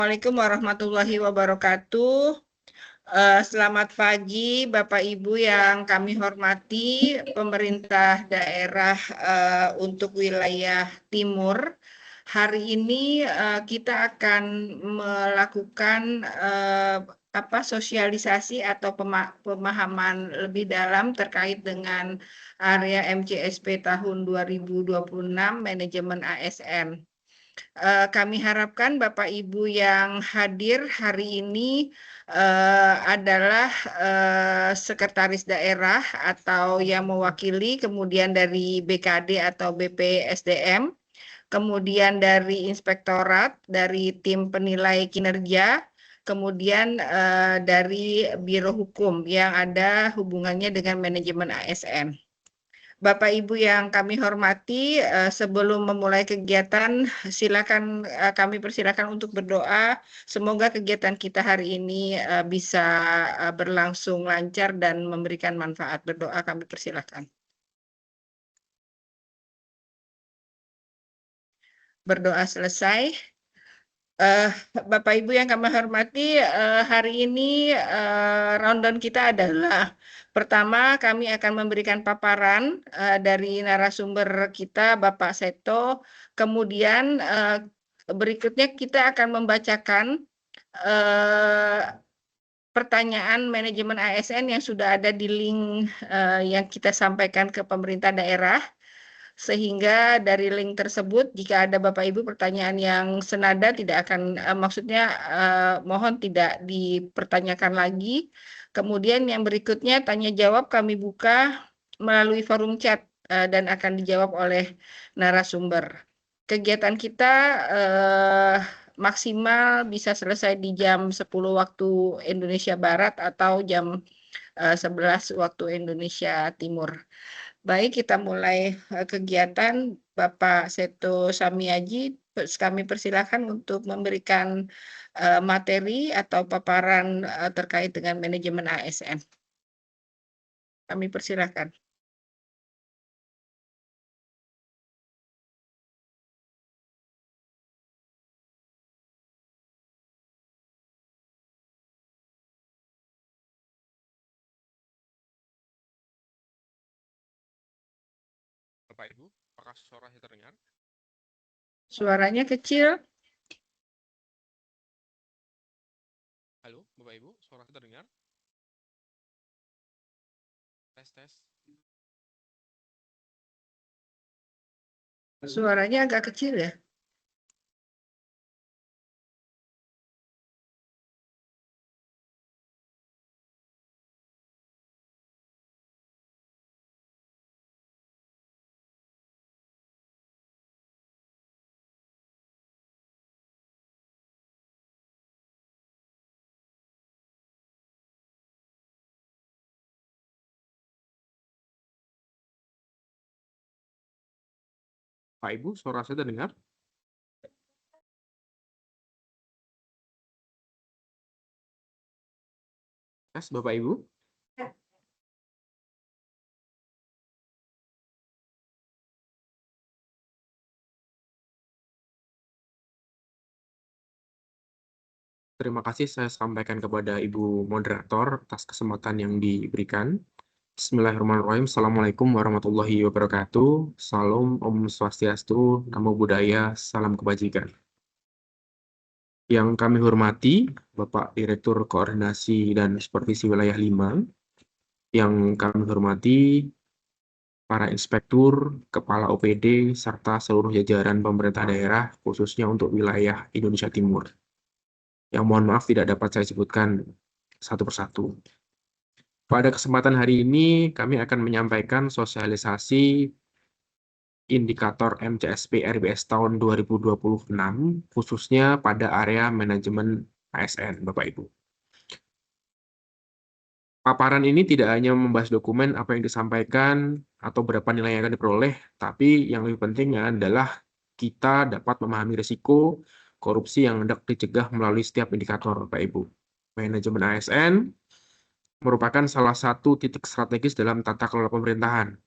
Assalamualaikum warahmatullahi wabarakatuh. Selamat pagi Bapak Ibu yang kami hormati, pemerintah daerah untuk wilayah Timur. Hari ini kita akan melakukan sosialisasi atau pemahaman lebih dalam terkait dengan area MCSP tahun 2026 manajemen ASN. Kami harapkan Bapak Ibu yang hadir hari ini adalah sekretaris daerah atau yang mewakili, kemudian dari BKD atau BPSDM, kemudian dari inspektorat, dari tim penilai kinerja, kemudian dari Biro Hukum yang ada hubungannya dengan manajemen ASN. Bapak Ibu yang kami hormati, sebelum memulai kegiatan, silakan kami persilakan untuk berdoa. Semoga kegiatan kita hari ini bisa berlangsung lancar dan memberikan manfaat. Berdoa kami persilakan. Berdoa selesai. Bapak Ibu yang kami hormati, hari ini rundown kita adalah pertama kami akan memberikan paparan dari narasumber kita Bapak Seto, kemudian berikutnya kita akan membacakan pertanyaan manajemen ASN yang sudah ada di link yang kita sampaikan ke pemerintah daerah. Sehingga dari link tersebut jika ada Bapak Ibu pertanyaan yang senada tidak akan maksudnya mohon tidak dipertanyakan lagi. Kemudian yang berikutnya tanya jawab kami buka melalui forum chat dan akan dijawab oleh narasumber. Kegiatan kita maksimal bisa selesai di jam 10 waktu Indonesia Barat atau jam 11 waktu Indonesia Timur. Baik, kita mulai kegiatan. Bapak Seto Samiaji, kami persilakan untuk memberikan materi atau paparan terkait dengan manajemen ASN. Kami persilakan. Bapak Ibu, apakah suaranya terdengar? Suaranya kecil. Halo, Bapak Ibu, suara terdengar? Tes. Suaranya agak kecil ya. Pak Ibu, suara saya terdengar? Tes, Bapak Ibu? Terima kasih saya sampaikan kepada Ibu Moderator atas kesempatan yang diberikan. Bismillahirrahmanirrahim. Assalamualaikum warahmatullahi wabarakatuh. Salam Om Swastiastu, Namo Buddhaya, salam kebajikan. Yang kami hormati, Bapak Direktur Koordinasi dan Supervisi Wilayah 5, yang kami hormati para inspektur, kepala OPD, serta seluruh jajaran pemerintah daerah, khususnya untuk wilayah Indonesia Timur. Yang mohon maaf tidak dapat saya sebutkan satu persatu. Pada kesempatan hari ini, kami akan menyampaikan sosialisasi indikator MCSP RBS tahun 2026, khususnya pada area manajemen ASN, Bapak Ibu. Paparan ini tidak hanya membahas dokumen apa yang disampaikan atau berapa nilai yang akan diperoleh, tapi yang lebih pentingnya adalah kita dapat memahami risiko korupsi yang hendak dicegah melalui setiap indikator, Bapak Ibu. Manajemen ASN merupakan salah satu titik strategis dalam tata kelola pemerintahan.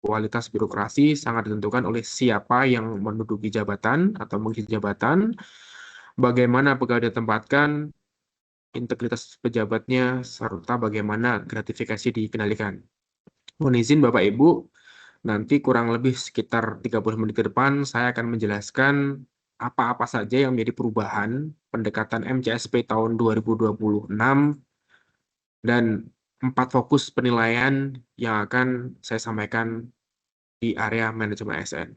Kualitas birokrasi sangat ditentukan oleh siapa yang menduduki jabatan atau mengisi jabatan, bagaimana pegawai ditempatkan, integritas pejabatnya, serta bagaimana gratifikasi dikendalikan. Mohon izin Bapak Ibu, nanti kurang lebih sekitar 30 menit ke depan saya akan menjelaskan apa-apa saja yang menjadi perubahan pendekatan MCSP tahun 2026 dan 4 fokus penilaian yang akan saya sampaikan di area manajemen ASN.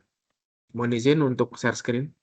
Mohon izin untuk share screen.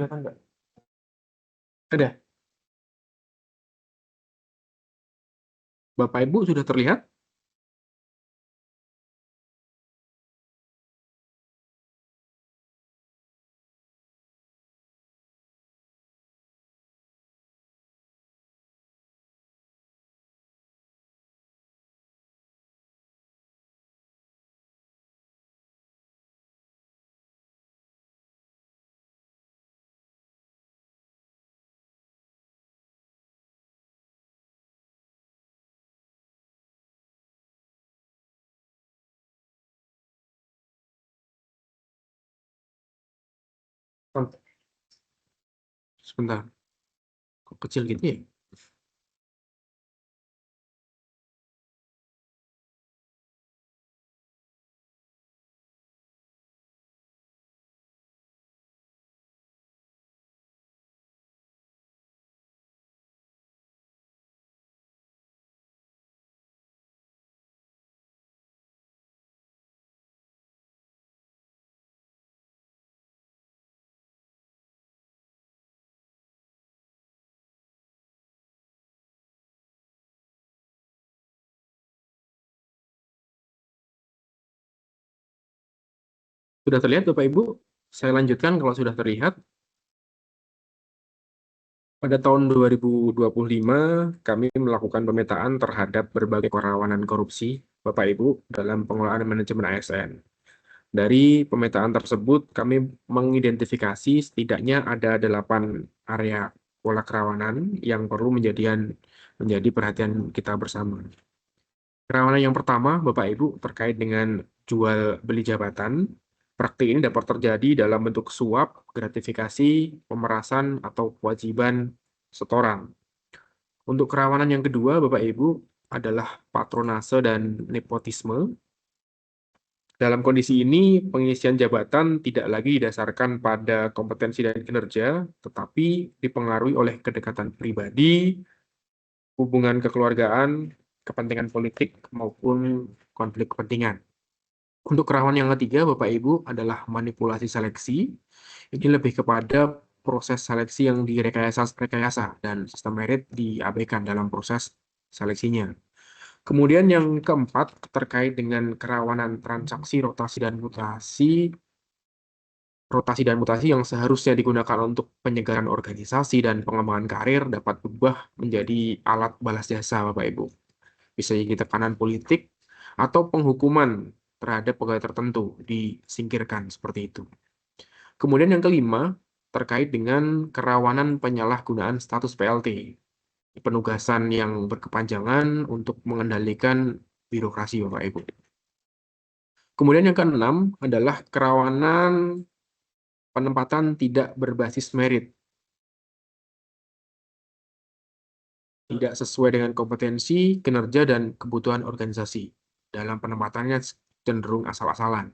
Kelihatan nggak? Ada. Bapak Ibu sudah terlihat? Sebentar. Kok kecil gitu ya? Sudah terlihat Bapak Ibu? Saya lanjutkan kalau sudah terlihat. Pada tahun 2025, kami melakukan pemetaan terhadap berbagai kerawanan korupsi, Bapak Ibu, dalam pengelolaan manajemen ASN. Dari pemetaan tersebut, kami mengidentifikasi setidaknya ada 8 area pola kerawanan yang perlu menjadi perhatian kita bersama. Kerawanan yang pertama, Bapak Ibu, terkait dengan jual beli jabatan. Praktik ini dapat terjadi dalam bentuk suap, gratifikasi, pemerasan, atau kewajiban setoran. Untuk kerawanan yang kedua, Bapak Ibu, adalah patronase dan nepotisme. Dalam kondisi ini, pengisian jabatan tidak lagi didasarkan pada kompetensi dan kinerja, tetapi dipengaruhi oleh kedekatan pribadi, hubungan kekeluargaan, kepentingan politik, maupun konflik kepentingan. Untuk kerawanan yang ketiga, Bapak Ibu, adalah manipulasi seleksi. Ini lebih kepada proses seleksi yang direkayasa dan sistem merit diabaikan dalam proses seleksinya. Kemudian yang keempat, terkait dengan kerawanan transaksi rotasi dan mutasi yang seharusnya digunakan untuk penyegaran organisasi dan pengembangan karir dapat berubah menjadi alat balas jasa, Bapak Ibu. Bisa jadi tekanan politik atau penghukuman terhadap pegawai tertentu disingkirkan seperti itu. Kemudian yang kelima, terkait dengan kerawanan penyalahgunaan status PLT. Penugasan yang berkepanjangan untuk mengendalikan birokrasi, Bapak Ibu. Kemudian yang keenam adalah kerawanan penempatan tidak berbasis merit. Tidak sesuai dengan kompetensi, kinerja, dan kebutuhan organisasi. Dalam penempatannya cenderung asal-asalan.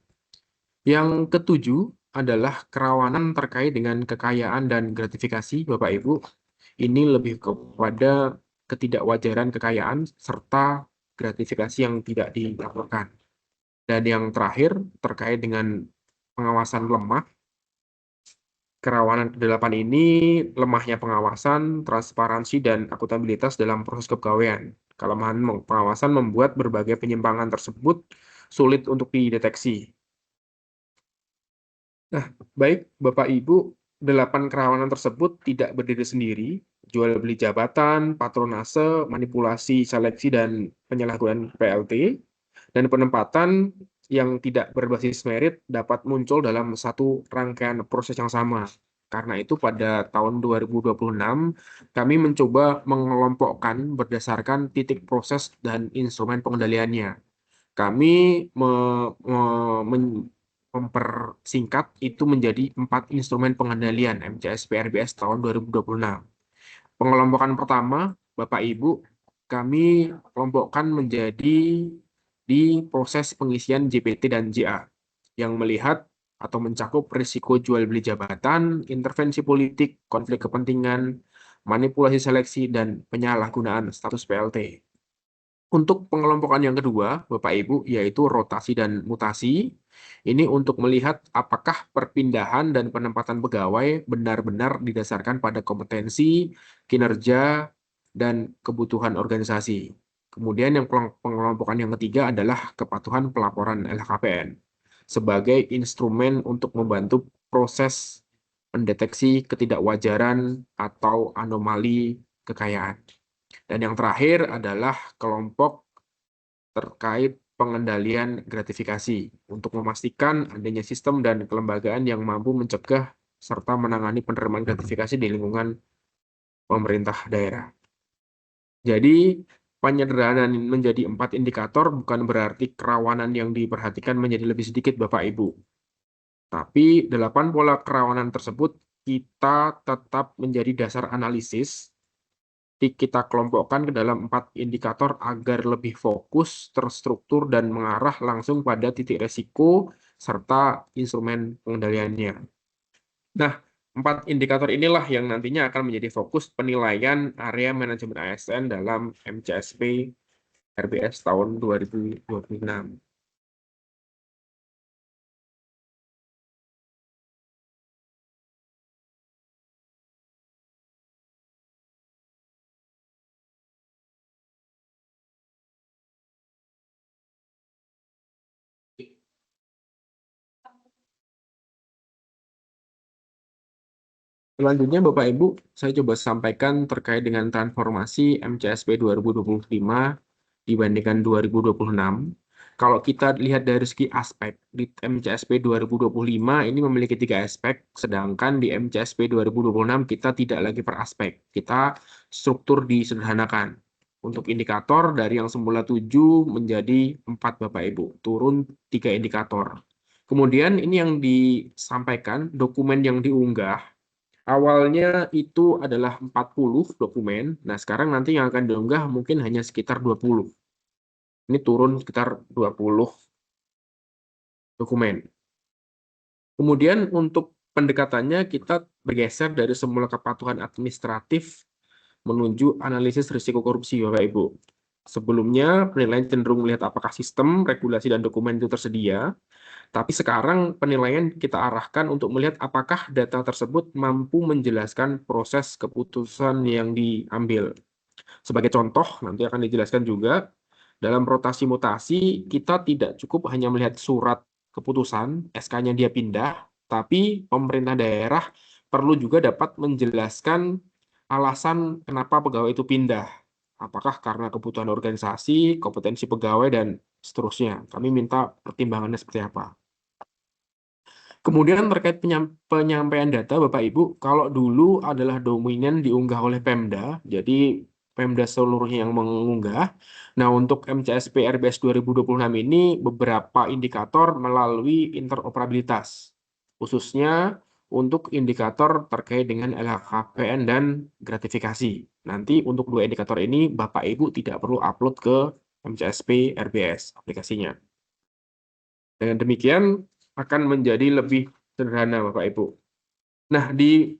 Yang ketujuh adalah kerawanan terkait dengan kekayaan dan gratifikasi, Bapak Ibu. Ini lebih kepada ketidakwajaran kekayaan serta gratifikasi yang tidak dilaporkan. Dan yang terakhir terkait dengan pengawasan lemah. Kerawanan ke-8 ini lemahnya pengawasan, transparansi, dan akuntabilitas dalam proses kepegawaian. Kelemahan pengawasan membuat berbagai penyimpangan tersebut sulit untuk dideteksi. Nah, baik Bapak Ibu, 8 kerawanan tersebut tidak berdiri sendiri. Jual beli jabatan, patronase, manipulasi, seleksi, dan penyalahgunaan PLT, dan penempatan yang tidak berbasis merit dapat muncul dalam satu rangkaian proses yang sama. Karena itu pada tahun 2026, kami mencoba mengelompokkan berdasarkan titik proses dan instrumen pengendaliannya. Kami mempersingkat itu menjadi 4 instrumen pengendalian MCSP RBS tahun 2026. Pengelompokan pertama, Bapak Ibu, kami kelompokkan menjadi di proses pengisian JPT dan JA yang melihat atau mencakup risiko jual beli jabatan, intervensi politik, konflik kepentingan, manipulasi seleksi, dan penyalahgunaan status PLT. Untuk pengelompokan yang kedua, Bapak Ibu, yaitu rotasi dan mutasi. Ini untuk melihat apakah perpindahan dan penempatan pegawai benar-benar didasarkan pada kompetensi, kinerja, dan kebutuhan organisasi. Kemudian yang pengelompokan yang ketiga adalah kepatuhan pelaporan LHKPN sebagai instrumen untuk membantu proses mendeteksi ketidakwajaran atau anomali kekayaan. Dan yang terakhir adalah kelompok terkait pengendalian gratifikasi untuk memastikan adanya sistem dan kelembagaan yang mampu mencegah serta menangani penerimaan gratifikasi di lingkungan pemerintah daerah. Jadi, penyederhanaan menjadi 4 indikator bukan berarti kerawanan yang diperhatikan menjadi lebih sedikit, Bapak Ibu. Tapi 8 pola kerawanan tersebut kita tetap menjadi dasar analisis, kita kelompokkan ke dalam 4 indikator agar lebih fokus, terstruktur, dan mengarah langsung pada titik resiko serta instrumen pengendaliannya. Nah, 4 indikator inilah yang nantinya akan menjadi fokus penilaian area manajemen ASN dalam MCSP RBS tahun 2026. Selanjutnya, Bapak Ibu, saya coba sampaikan terkait dengan transformasi MCSP 2025 dibandingkan 2026. Kalau kita lihat dari segi aspek, di MCSP 2025 ini memiliki 3 aspek, sedangkan di MCSP 2026 kita tidak lagi per aspek. Kita struktur disederhanakan. Untuk indikator dari yang semula 7 menjadi 4, Bapak Ibu, turun 3 indikator. Kemudian ini yang disampaikan, dokumen yang diunggah, awalnya itu adalah 40 dokumen, nah sekarang nanti yang akan diunggah mungkin hanya sekitar 20. Ini turun sekitar 20 dokumen. Kemudian untuk pendekatannya kita bergeser dari semula kepatuhan administratif menuju analisis risiko korupsi, Bapak Ibu. Sebelumnya penilaian cenderung melihat apakah sistem, regulasi, dan dokumen itu tersedia. Tapi sekarang penilaian kita arahkan untuk melihat apakah data tersebut mampu menjelaskan proses keputusan yang diambil. Sebagai contoh, nanti akan dijelaskan juga, dalam rotasi mutasi, kita tidak cukup hanya melihat surat keputusan, SK-nya dia pindah, tapi pemerintah daerah perlu juga dapat menjelaskan alasan kenapa pegawai itu pindah. Apakah karena kebutuhan organisasi, kompetensi pegawai, dan seterusnya. Kami minta pertimbangannya seperti apa. Kemudian terkait penyampaian data, Bapak Ibu, kalau dulu adalah dominan diunggah oleh Pemda, jadi Pemda seluruhnya yang mengunggah. Nah, untuk MCSP RBS 2026 ini beberapa indikator melalui interoperabilitas, khususnya untuk indikator terkait dengan LHKPN dan gratifikasi. Nanti untuk 2 indikator ini, Bapak Ibu tidak perlu upload ke MCSP RBS aplikasinya. Dengan demikian, akan menjadi lebih sederhana, Bapak Ibu. Nah, di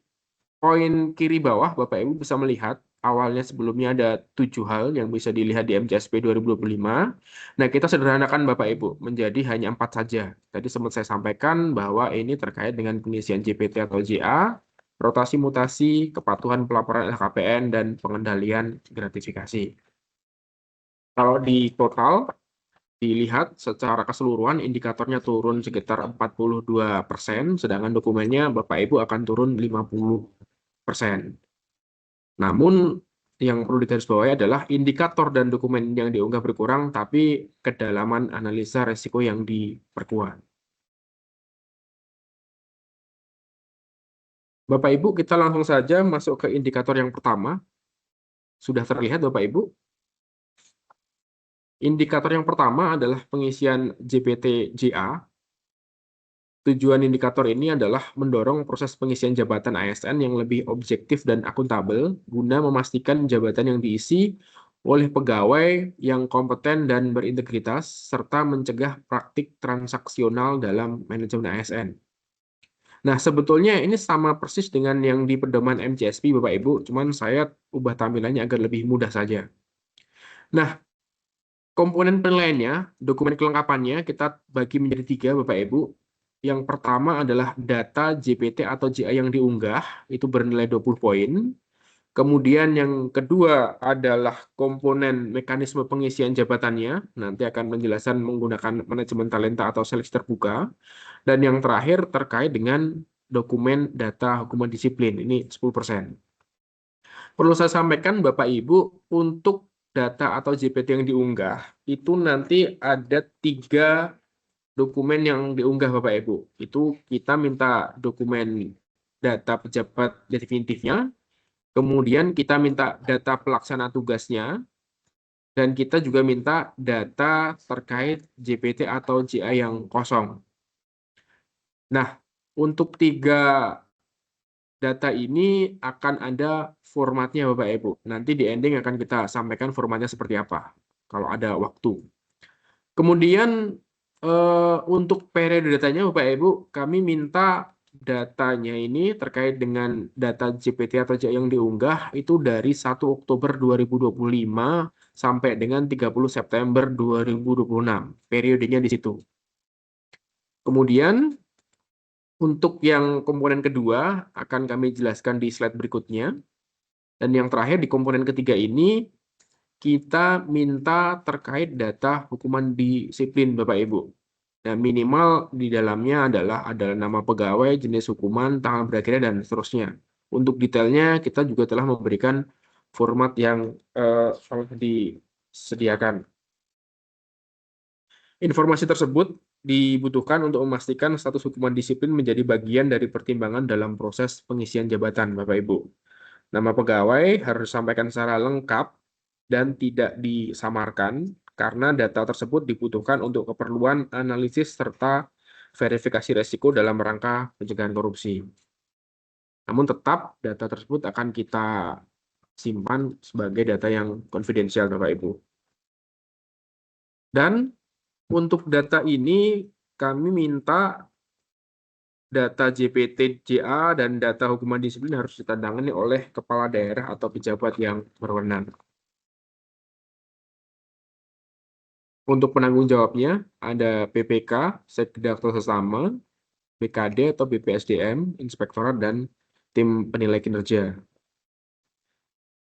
poin kiri bawah, Bapak Ibu bisa melihat, awalnya sebelumnya ada 7 hal yang bisa dilihat di MCSP 2025. Nah, kita sederhanakan, Bapak Ibu, menjadi hanya 4 saja. Tadi sempat saya sampaikan bahwa ini terkait dengan pengisian JPT atau JA, rotasi mutasi, kepatuhan pelaporan LHKPN, dan pengendalian gratifikasi. Kalau di total, di dilihat secara keseluruhan indikatornya turun sekitar 42%, sedangkan dokumennya Bapak Ibu akan turun 50%. Namun yang perlu digarisbawahi adalah indikator dan dokumen yang diunggah berkurang, tapi kedalaman analisa resiko yang diperkuat. Bapak Ibu, kita langsung saja masuk ke indikator yang pertama. Sudah terlihat Bapak Ibu? Indikator yang pertama adalah pengisian JPT-JA. Tujuan indikator ini adalah mendorong proses pengisian jabatan ASN yang lebih objektif dan akuntabel guna memastikan jabatan yang diisi oleh pegawai yang kompeten dan berintegritas serta mencegah praktik transaksional dalam manajemen ASN. Nah, sebetulnya ini sama persis dengan yang di pedoman MCSP Bapak Ibu, cuman saya ubah tampilannya agar lebih mudah saja. Nah, komponen penilaiannya, dokumen kelengkapannya kita bagi menjadi 3 Bapak Ibu. Yang pertama adalah data JPT atau JA yang diunggah, itu bernilai 20 poin. Kemudian yang kedua adalah komponen mekanisme pengisian jabatannya, nanti akan penjelasan menggunakan manajemen talenta atau seleksi terbuka. Dan yang terakhir terkait dengan dokumen data hukuman disiplin, ini 10%. Perlu saya sampaikan Bapak Ibu, untuk data atau JPT yang diunggah, itu nanti ada 3 dokumen yang diunggah Bapak Ibu. Itu kita minta dokumen data pejabat definitifnya, kemudian kita minta data pelaksana tugasnya, dan kita juga minta data terkait JPT atau JA yang kosong. Nah, untuk 3 data ini akan ada formatnya Bapak Ibu. Nanti di ending akan kita sampaikan formatnya seperti apa, kalau ada waktu. Kemudian untuk periode datanya Bapak Ibu, kami minta datanya ini terkait dengan data JPT atau JA yang diunggah itu dari 1 Oktober 2025 sampai dengan 30 September 2026. Periodenya di situ. Kemudian untuk yang komponen kedua akan kami jelaskan di slide berikutnya. Dan yang terakhir di komponen ketiga ini kita minta terkait data hukuman disiplin Bapak Ibu. Dan minimal di dalamnya adalah nama pegawai, jenis hukuman, tanggal berakhirnya, dan seterusnya. Untuk detailnya kita juga telah memberikan format yang telah disediakan. Informasi tersebut dibutuhkan untuk memastikan status hukuman disiplin menjadi bagian dari pertimbangan dalam proses pengisian jabatan Bapak Ibu. Nama pegawai harus disampaikan secara lengkap dan tidak disamarkan karena data tersebut dibutuhkan untuk keperluan analisis serta verifikasi resiko dalam rangka pencegahan korupsi. Namun tetap data tersebut akan kita simpan sebagai data yang konfidensial Bapak Ibu. Dan untuk data ini kami minta data JPT, JA, dan data hukuman disiplin harus ditandangani oleh kepala daerah atau pejabat yang berwenang. Untuk penanggung jawabnya ada PPK, Sekda Sesama, BKD atau BPSDM, Inspektorat, dan tim penilai kinerja.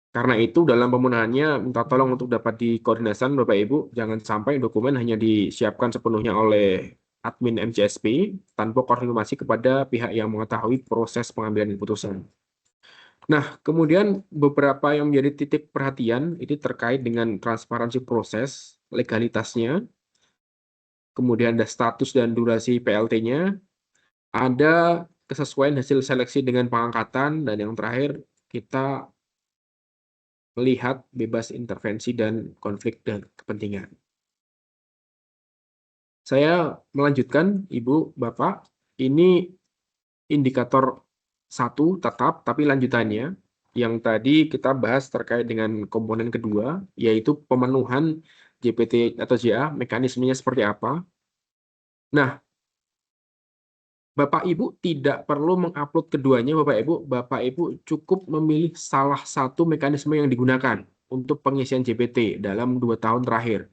Karena itu dalam pemenuhannya minta tolong untuk dapat dikoordinasikan Bapak Ibu, jangan sampai dokumen hanya disiapkan sepenuhnya oleh admin MCSP tanpa konfirmasi kepada pihak yang mengetahui proses pengambilan keputusan. Nah, kemudian beberapa yang menjadi titik perhatian ini terkait dengan transparansi proses, legalitasnya, kemudian ada status dan durasi PLT-nya, ada kesesuaian hasil seleksi dengan pengangkatan, dan yang terakhir kita melihat bebas intervensi dan konflik dan kepentingan. Saya melanjutkan, Ibu, Bapak, ini indikator 1 tetap, tapi lanjutannya yang tadi kita bahas terkait dengan komponen kedua, yaitu pemenuhan JPT atau JA, mekanismenya seperti apa. Nah, Bapak Ibu tidak perlu mengupload keduanya, Bapak Ibu cukup memilih salah satu mekanisme yang digunakan untuk pengisian JPT dalam 2 tahun terakhir.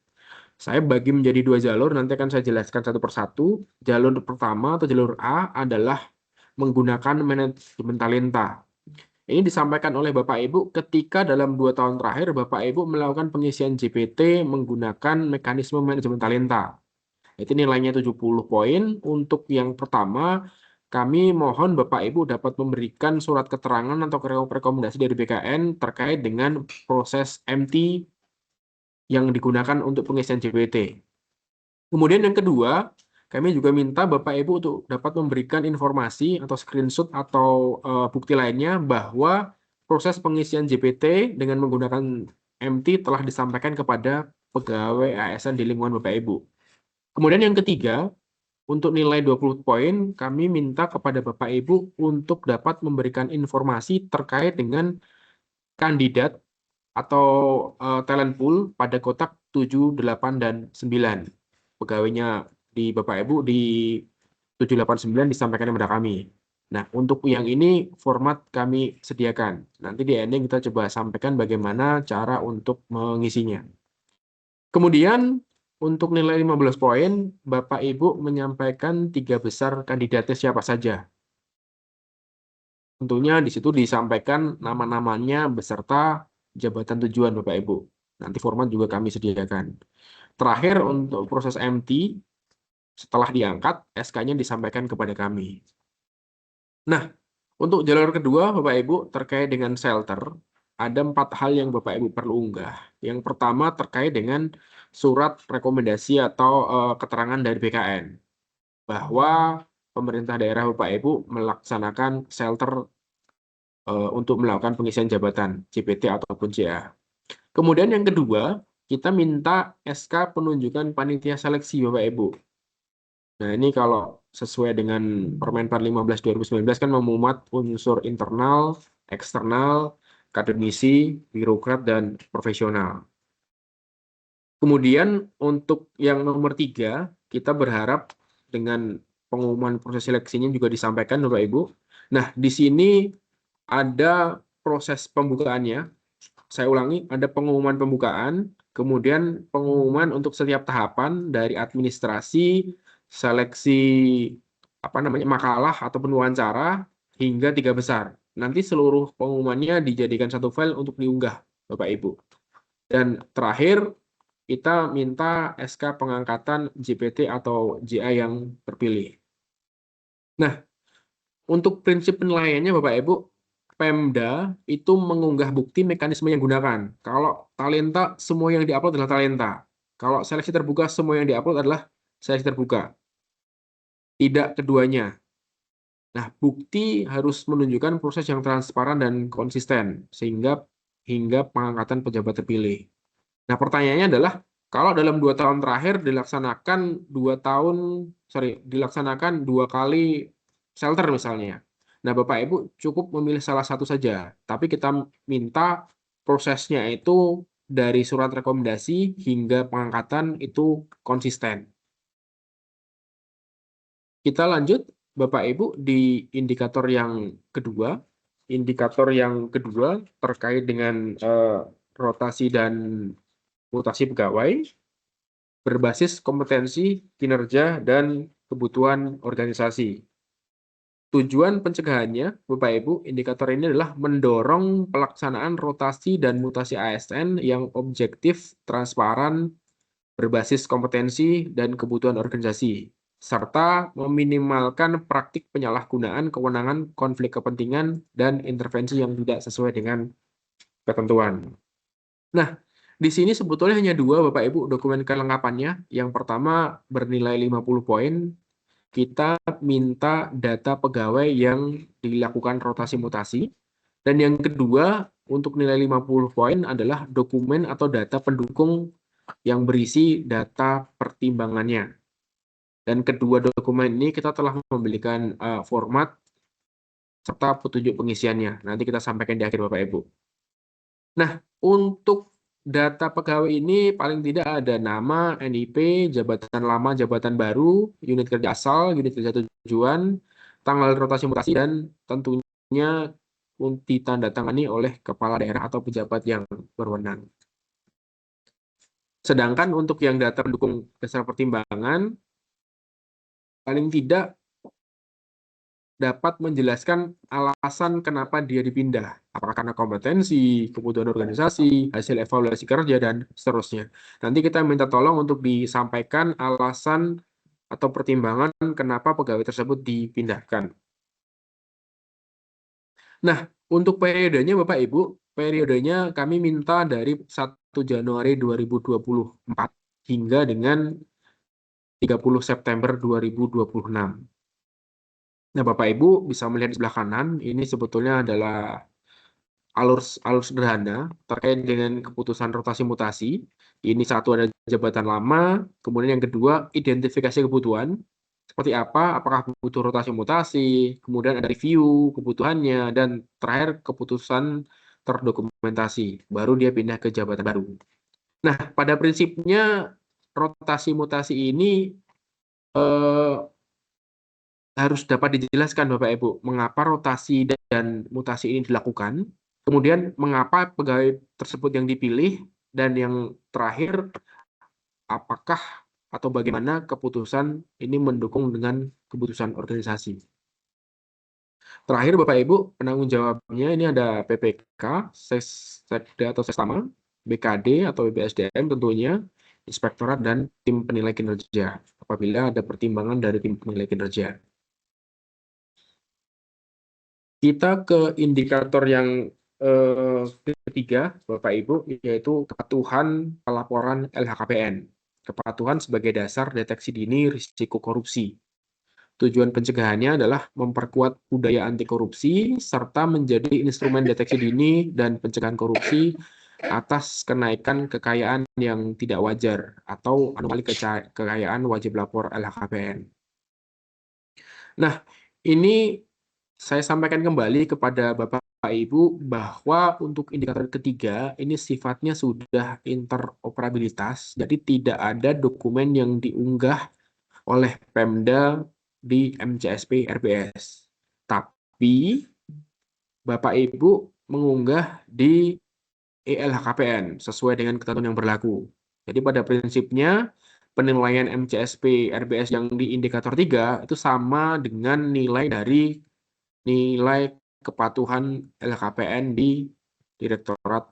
Saya bagi menjadi 2 jalur, nanti akan saya jelaskan satu persatu. Jalur pertama atau jalur A adalah menggunakan manajemen talenta. Ini disampaikan oleh Bapak Ibu ketika dalam 2 tahun terakhir Bapak Ibu melakukan pengisian JPT menggunakan mekanisme manajemen talenta. Itu nilainya 70 poin. Untuk yang pertama, kami mohon Bapak Ibu dapat memberikan surat keterangan atau rekomendasi dari BKN terkait dengan proses MT yang digunakan untuk pengisian JPT. Kemudian yang kedua, kami juga minta Bapak Ibu untuk dapat memberikan informasi atau screenshot atau bukti lainnya bahwa proses pengisian JPT dengan menggunakan MT telah disampaikan kepada pegawai ASN di lingkungan Bapak Ibu. Kemudian yang ketiga, untuk nilai 20 poin, kami minta kepada Bapak Ibu untuk dapat memberikan informasi terkait dengan kandidat atau talent pool pada kotak 7, 8, dan 9. Pegawainya di Bapak Ibu di 7, 8, 9 disampaikan kepada kami. Nah, untuk yang ini format kami sediakan. Nanti di ending kita coba sampaikan bagaimana cara untuk mengisinya. Kemudian untuk nilai 15 poin, Bapak Ibu menyampaikan 3 besar kandidatnya siapa saja. Tentunya di situ disampaikan nama-namanya beserta jabatan tujuan Bapak Ibu. Nanti format juga kami sediakan. Terakhir untuk proses MT, setelah diangkat, SK-nya disampaikan kepada kami. Nah, untuk jalur kedua Bapak Ibu terkait dengan shelter, ada 4 hal yang Bapak Ibu perlu unggah. Yang pertama terkait dengan surat rekomendasi atau keterangan dari BKN bahwa pemerintah daerah Bapak Ibu melaksanakan shelter untuk melakukan pengisian jabatan JPT ataupun CA. Kemudian yang kedua, kita minta SK penunjukan panitia seleksi Bapak Ibu. Nah, ini kalau sesuai dengan Permenpan 15 2019 kan memuat unsur internal, eksternal, akademisi, birokrat, dan profesional. Kemudian untuk yang nomor 3, kita berharap dengan pengumuman proses seleksinya juga disampaikan Bapak Ibu. Nah, di sini ada proses pembukaannya. Saya ulangi, ada pengumuman pembukaan, kemudian pengumuman untuk setiap tahapan dari administrasi, seleksi makalah ataupun wawancara hingga 3 besar. Nanti seluruh pengumumannya dijadikan satu file untuk diunggah, Bapak Ibu. Dan terakhir, kita minta SK pengangkatan JPT atau JA yang terpilih. Nah, untuk prinsip penilaiannya Bapak Ibu, Pemda itu mengunggah bukti mekanisme yang digunakan. Kalau talenta, semua yang diupload adalah talenta. Kalau seleksi terbuka, semua yang diupload adalah seleksi terbuka. Tidak keduanya. Nah, bukti harus menunjukkan proses yang transparan dan konsisten, sehingga hingga pengangkatan pejabat terpilih. Nah, pertanyaannya adalah, kalau dalam 2 tahun terakhir dilaksanakan 2 kali shelter misalnya. Nah, Bapak Ibu cukup memilih salah satu saja, tapi kita minta prosesnya itu dari surat rekomendasi hingga pengangkatan itu konsisten. Kita lanjut, Bapak Ibu, di indikator yang kedua. Indikator yang kedua terkait dengan rotasi dan mutasi pegawai berbasis kompetensi, kinerja, dan kebutuhan organisasi. Tujuan pencegahannya, Bapak Ibu, indikator ini adalah mendorong pelaksanaan rotasi dan mutasi ASN yang objektif, transparan, berbasis kompetensi dan kebutuhan organisasi, serta meminimalkan praktik penyalahgunaan kewenangan, konflik kepentingan, dan intervensi yang tidak sesuai dengan ketentuan. Nah, di sini sebetulnya hanya 2 Bapak Ibu dokumen kelengkapannya. Yang pertama bernilai 50 poin. Kita minta data pegawai yang dilakukan rotasi mutasi. Dan yang kedua, untuk nilai 50 poin adalah dokumen atau data pendukung yang berisi data pertimbangannya. Dan kedua dokumen ini kita telah memberikan format serta petunjuk pengisiannya. Nanti kita sampaikan di akhir Bapak Ibu. Nah, untuk data pegawai ini paling tidak ada nama, NIP, jabatan lama, jabatan baru, unit kerja asal, unit kerja tujuan, tanggal rotasi mutasi, dan tentunya ditandatangani oleh kepala daerah atau pejabat yang berwenang. Sedangkan untuk yang data pendukung dasar pertimbangan, paling tidak dapat menjelaskan alasan kenapa dia dipindah. Apakah karena kompetensi, kebutuhan organisasi, hasil evaluasi kerja, dan seterusnya. Nanti kita minta tolong untuk disampaikan alasan atau pertimbangan kenapa pegawai tersebut dipindahkan. Nah, untuk periodenya Bapak Ibu, periodenya kami minta dari 1 Januari 2024 hingga dengan 30 September 2026. Nah, Bapak Ibu bisa melihat di sebelah kanan, ini sebetulnya adalah alur sederhana terkait dengan keputusan rotasi mutasi. Ini satu ada jabatan lama, kemudian yang kedua identifikasi kebutuhan. Seperti apa, apakah butuh rotasi mutasi, kemudian ada review kebutuhannya, dan terakhir keputusan terdokumentasi. Baru dia pindah ke jabatan baru. Nah, pada prinsipnya rotasi mutasi ini harus dapat dijelaskan Bapak Ibu, mengapa rotasi dan mutasi ini dilakukan, kemudian mengapa pegawai tersebut yang dipilih, dan yang terakhir, apakah atau bagaimana keputusan ini mendukung dengan keputusan organisasi. Terakhir Bapak Ibu, penanggung jawabnya ini ada PPK, Sekda atau Sesama, BKD atau BPSDM tentunya, Inspektorat, dan tim penilai kinerja apabila ada pertimbangan dari tim penilai kinerja. Kita ke indikator yang ketiga, Bapak Ibu, yaitu kepatuhan pelaporan LHKPN. Kepatuhan sebagai dasar deteksi dini risiko korupsi. Tujuan pencegahannya adalah memperkuat budaya anti korupsi serta menjadi instrumen deteksi dini dan pencegahan korupsi atas kenaikan kekayaan yang tidak wajar atau anomali kekayaan wajib lapor LHKPN. Nah, ini saya sampaikan kembali kepada Bapak Ibu bahwa untuk indikator ketiga ini sifatnya sudah interoperabilitas, jadi tidak ada dokumen yang diunggah oleh Pemda di MCSP RBS. Tapi Bapak Ibu mengunggah di ELHKPN sesuai dengan ketentuan yang berlaku. Jadi pada prinsipnya penilaian MCSP RBS yang di indikator 3 itu sama dengan nilai dari nilai kepatuhan LHKPN di Direktorat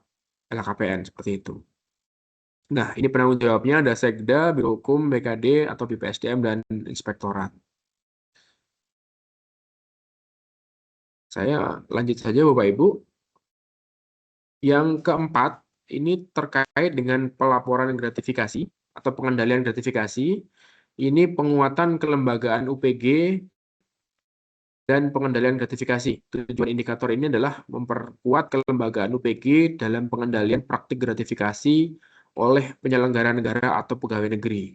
LHKPN seperti itu. Nah, ini penanggung jawabnya ada Sekda, Biro Hukum, BKD, atau BPSDM, dan Inspektorat. Saya lanjut saja Bapak Ibu. Yang keempat, ini terkait dengan pelaporan gratifikasi atau pengendalian gratifikasi. Ini penguatan kelembagaan UPG dan pengendalian gratifikasi. Tujuan indikator ini adalah memperkuat kelembagaan UPG dalam pengendalian praktik gratifikasi oleh penyelenggara negara atau pegawai negeri.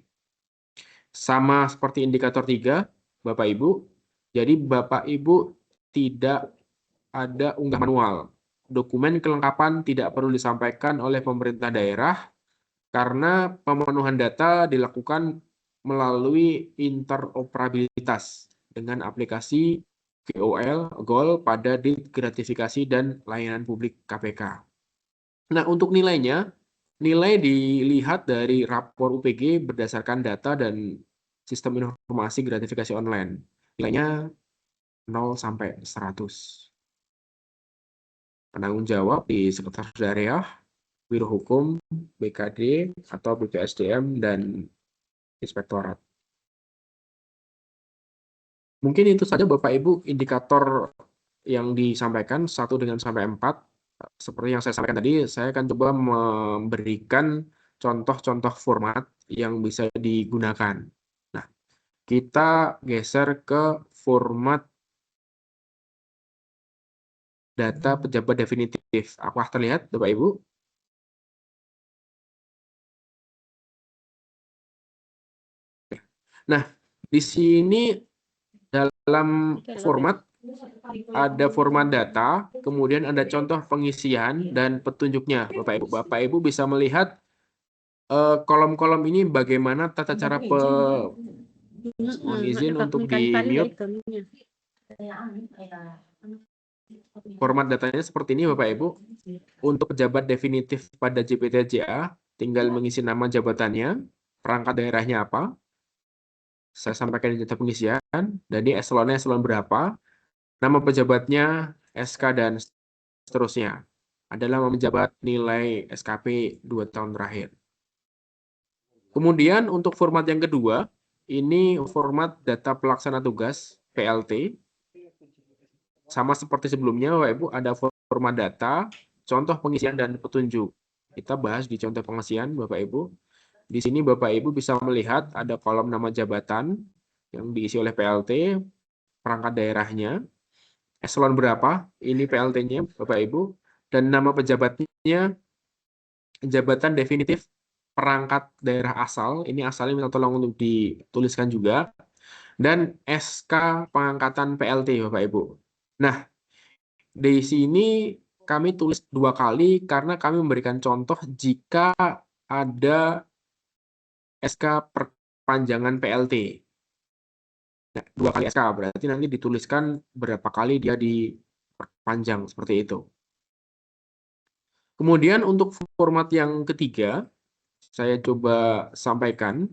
Sama seperti indikator 3, Bapak Ibu. Jadi Bapak Ibu tidak ada unggah manual. Dokumen kelengkapan tidak perlu disampaikan oleh pemerintah daerah karena pemenuhan data dilakukan melalui interoperabilitas dengan aplikasi GOL pada gratifikasi dan layanan publik KPK. Nah, untuk nilainya, nilai dilihat dari rapor UPG berdasarkan data dan sistem informasi gratifikasi online. Nilainya 0 sampai 100. Penanggung jawab di Sekretaris Daerah, Biro Hukum, BKD, atau BPSDM, dan Inspektorat. Mungkin itu saja Bapak Ibu indikator yang disampaikan 1 dengan sampai 4. Seperti yang saya sampaikan tadi, saya akan coba memberikan contoh-contoh format yang bisa digunakan. Nah, kita geser ke format data pejabat definitif. Apakah terlihat Bapak Ibu? Nah, di sini dalam format ada format data, kemudian ada contoh pengisian dan petunjuknya, Bapak Ibu. Bapak Ibu bisa melihat kolom-kolom ini bagaimana tata cara mengizin untuk di-mute. Format datanya seperti ini, Bapak Ibu. Untuk pejabat definitif pada JPTJA, tinggal mengisi nama jabatannya, perangkat daerahnya apa. Saya sampaikan di data pengisian, dan ini eselonnya eselon berapa. Nama pejabatnya, SK, dan seterusnya. Adalah menjabat nilai SKP 2 tahun terakhir. Kemudian untuk format yang kedua, ini format data pelaksana tugas, PLT. Sama seperti sebelumnya, Bapak Ibu, ada format data, contoh pengisian dan petunjuk. Kita bahas di contoh pengisian, Bapak Ibu. Di sini Bapak Ibu bisa melihat ada kolom nama jabatan yang diisi oleh PLT, perangkat daerahnya, eselon berapa, ini PLT-nya Bapak Ibu, dan nama pejabatnya, jabatan definitif perangkat daerah asal, ini asalnya minta tolong untuk dituliskan juga, dan SK pengangkatan PLT Bapak Ibu. Nah, di sini kami tulis 2 kali karena kami memberikan contoh jika ada SK perpanjangan PLT. Nah, 2 kali SK berarti nanti dituliskan berapa kali dia diperpanjang seperti itu. Kemudian untuk format yang ketiga, saya coba sampaikan.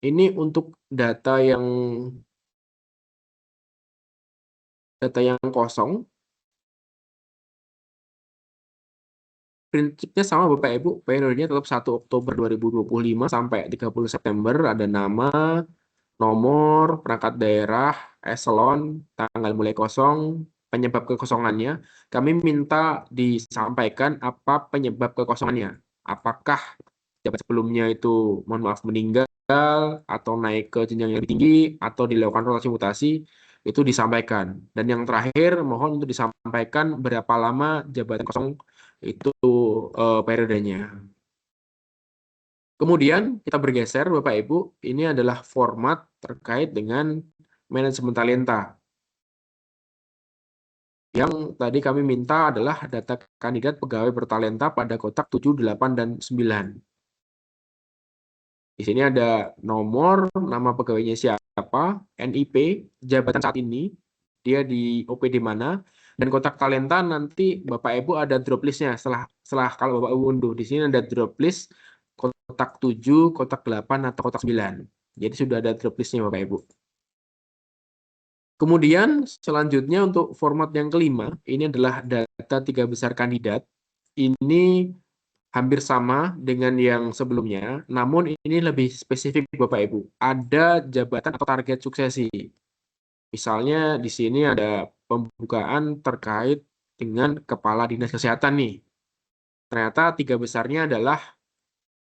Ini untuk data yang kosong. Prinsipnya sama Bapak Ibu, periodenya tetap 1 Oktober 2025 sampai 30 September, ada nama, nomor, perangkat daerah, eselon, tanggal mulai kosong, penyebab kekosongannya. Kami minta disampaikan apa penyebab kekosongannya. Apakah jabat sebelumnya itu, mohon maaf, meninggal, atau naik ke jenjang yang lebih tinggi, atau dilakukan rotasi mutasi, itu disampaikan. Dan yang terakhir, mohon untuk disampaikan berapa lama jabatan kosong itu periodenya. Kemudian kita bergeser Bapak Ibu, ini adalah format terkait dengan manajemen talenta. Yang tadi kami minta adalah data kandidat pegawai bertalenta pada kotak 7, 8, dan 9. Di sini ada nomor, nama pegawainya siapa, NIP, jabatan saat ini, dia di OPD mana, dan kotak talenta nanti Bapak Ibu ada drop listnya setelah kalau Bapak Ibu unduh. Di sini ada drop list kotak 7, kotak 8, atau kotak 9. Jadi sudah ada drop listnya Bapak Ibu. Kemudian selanjutnya untuk format yang kelima, ini adalah data 3 besar kandidat. Ini hampir sama dengan yang sebelumnya, namun ini lebih spesifik Bapak Ibu. Ada jabatan atau target suksesi. Misalnya di sini ada pembukaan terkait dengan Kepala Dinas Kesehatan nih. Ternyata 3 besarnya adalah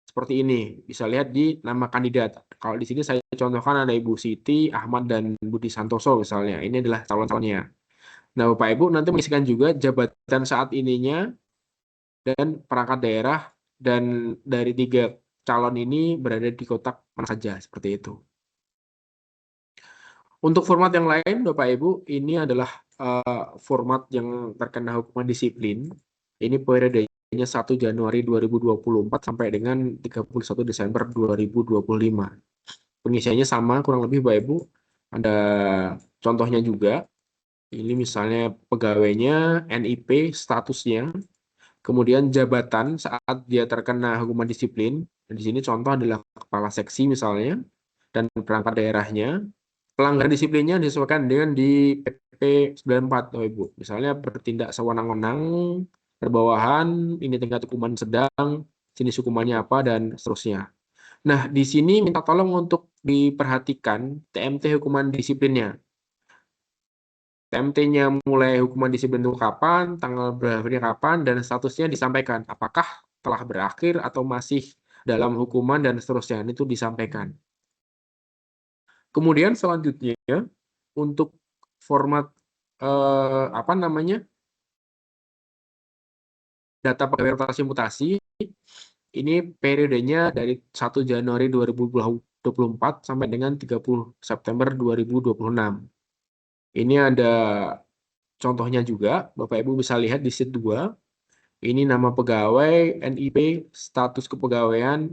seperti ini. Bisa lihat di nama kandidat. Kalau di sini saya contohkan ada Ibu Siti, Ahmad, dan Budi Santoso misalnya. Ini adalah calon-calonnya. Nah, Bapak Ibu nanti mengisikan juga jabatan saat ininya dan perangkat daerah, dan dari 3 calon ini berada di kotak mana saja, seperti itu. Untuk format yang lain, Bapak Ibu, ini adalah format yang terkena hukuman disiplin. Ini periodenya 1 Januari 2024 sampai dengan 31 Desember 2025. Pengisiannya sama kurang lebih Bapak Ibu. Ada contohnya juga. Ini misalnya pegawainya, NIP, statusnya, kemudian jabatan saat dia terkena hukuman disiplin. Di sini contoh adalah kepala seksi misalnya, dan perangkat daerahnya. Pelanggaran disiplinnya disesuaikan dengan di PP 94, Bapak Ibu. Misalnya bertindak sewenang-wenang, berbawahan, ini tingkat hukuman sedang, jenis hukumannya apa, dan seterusnya. Nah, di sini minta tolong untuk diperhatikan TMT hukuman disiplinnya. TMT-nya mulai hukuman disiplin itu kapan, tanggal berakhirnya kapan, dan statusnya disampaikan. Apakah telah berakhir atau masih dalam hukuman, dan seterusnya. Itu disampaikan. Kemudian selanjutnya, untuk format data pegawai rotasi mutasi, ini periodenya dari 1 Januari 2024 sampai dengan 30 September 2026. Ini ada contohnya juga, Bapak Ibu bisa lihat di sheet 2. Ini nama pegawai, NIP, status kepegawaian.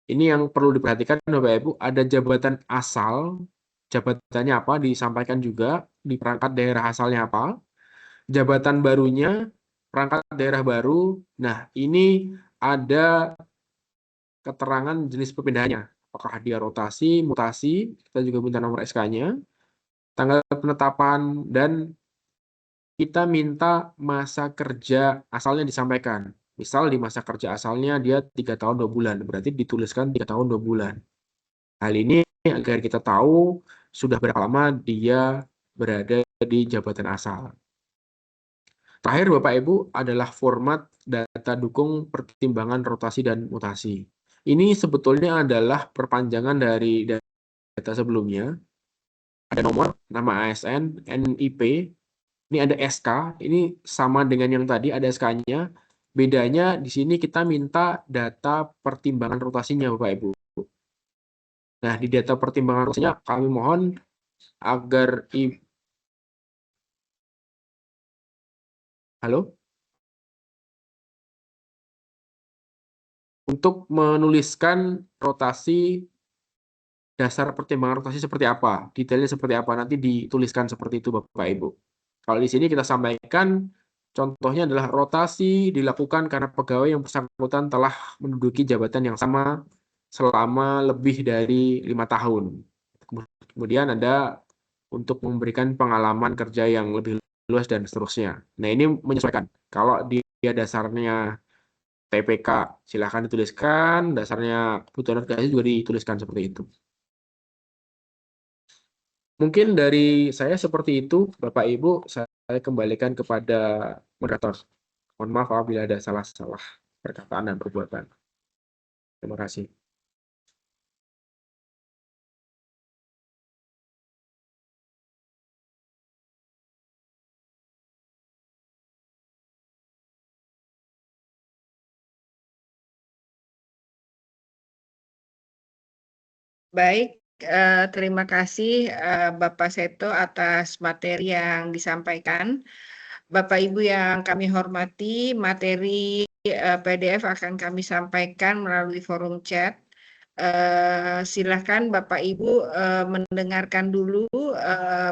Ini yang perlu diperhatikan Bapak Ibu, ada jabatan asal, jabatannya apa disampaikan juga, di perangkat daerah asalnya apa, jabatan barunya, perangkat daerah baru. Nah, ini ada keterangan jenis perpindahannya. Apakah dia rotasi, mutasi, kita juga minta nomor SK-nya, tanggal penetapan, dan kita minta masa kerja asalnya disampaikan. Misal di masa kerja asalnya dia 3 tahun 2 bulan, berarti dituliskan 3 tahun 2 bulan. Hal ini agar kita tahu sudah berapa lama dia berada di jabatan asal. Terakhir Bapak Ibu adalah format data dukung pertimbangan rotasi dan mutasi. Ini sebetulnya adalah perpanjangan dari data sebelumnya. Ada nomor, nama ASN, NIP, ini ada SK, ini sama dengan yang tadi ada SK-nya. Bedanya di sini kita minta data pertimbangan rotasinya Bapak Ibu. Nah, di data pertimbangan rotasinya kami mohon agar Halo? Untuk menuliskan rotasi, dasar pertimbangan rotasi seperti apa, detailnya seperti apa, nanti dituliskan seperti itu Bapak Ibu. Kalau di sini kita sampaikan, contohnya adalah rotasi dilakukan karena pegawai yang bersangkutan telah menduduki jabatan yang sama selama lebih dari 5 tahun. Kemudian ada untuk memberikan pengalaman kerja yang lebih luas dan seterusnya. Nah, ini menyesuaikan. Kalau dia dasarnya TPK, silahkan dituliskan, dasarnya kebutuhan organisasi juga dituliskan seperti itu. Mungkin dari saya seperti itu, Bapak Ibu, saya kembalikan kepada moderator. Mohon maaf apabila ada salah-salah perkataan dan perbuatan. Terima kasih. Baik, terima kasih Bapak Seto atas materi yang disampaikan. Bapak Ibu yang kami hormati, materi PDF akan kami sampaikan melalui forum chat. Silakan Bapak Ibu mendengarkan dulu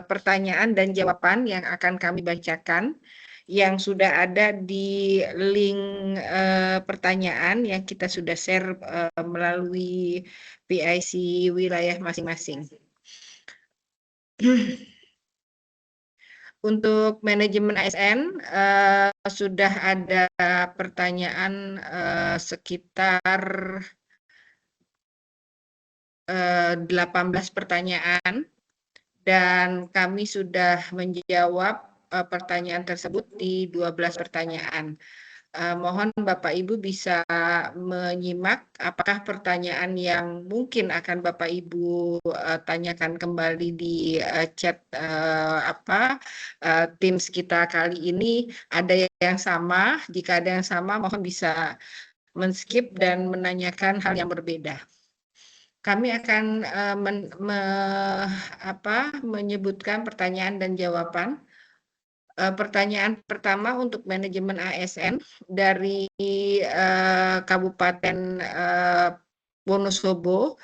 pertanyaan dan jawaban yang akan kami bacakan yang sudah ada di link pertanyaan yang kita sudah share melalui PIC wilayah masing-masing. Untuk manajemen ASN sudah ada pertanyaan sekitar 18 pertanyaan dan kami sudah menjawab pertanyaan tersebut di 12 pertanyaan. Mohon Bapak Ibu bisa menyimak apakah pertanyaan yang mungkin akan Bapak Ibu tanyakan kembali di chat Teams kita kali ini ada yang sama. Jika ada yang sama, mohon bisa men-skip dan menanyakan hal yang berbeda. Kami akan menyebutkan pertanyaan dan jawaban. Pertanyaan pertama untuk manajemen ASN dari Kabupaten Wonosobo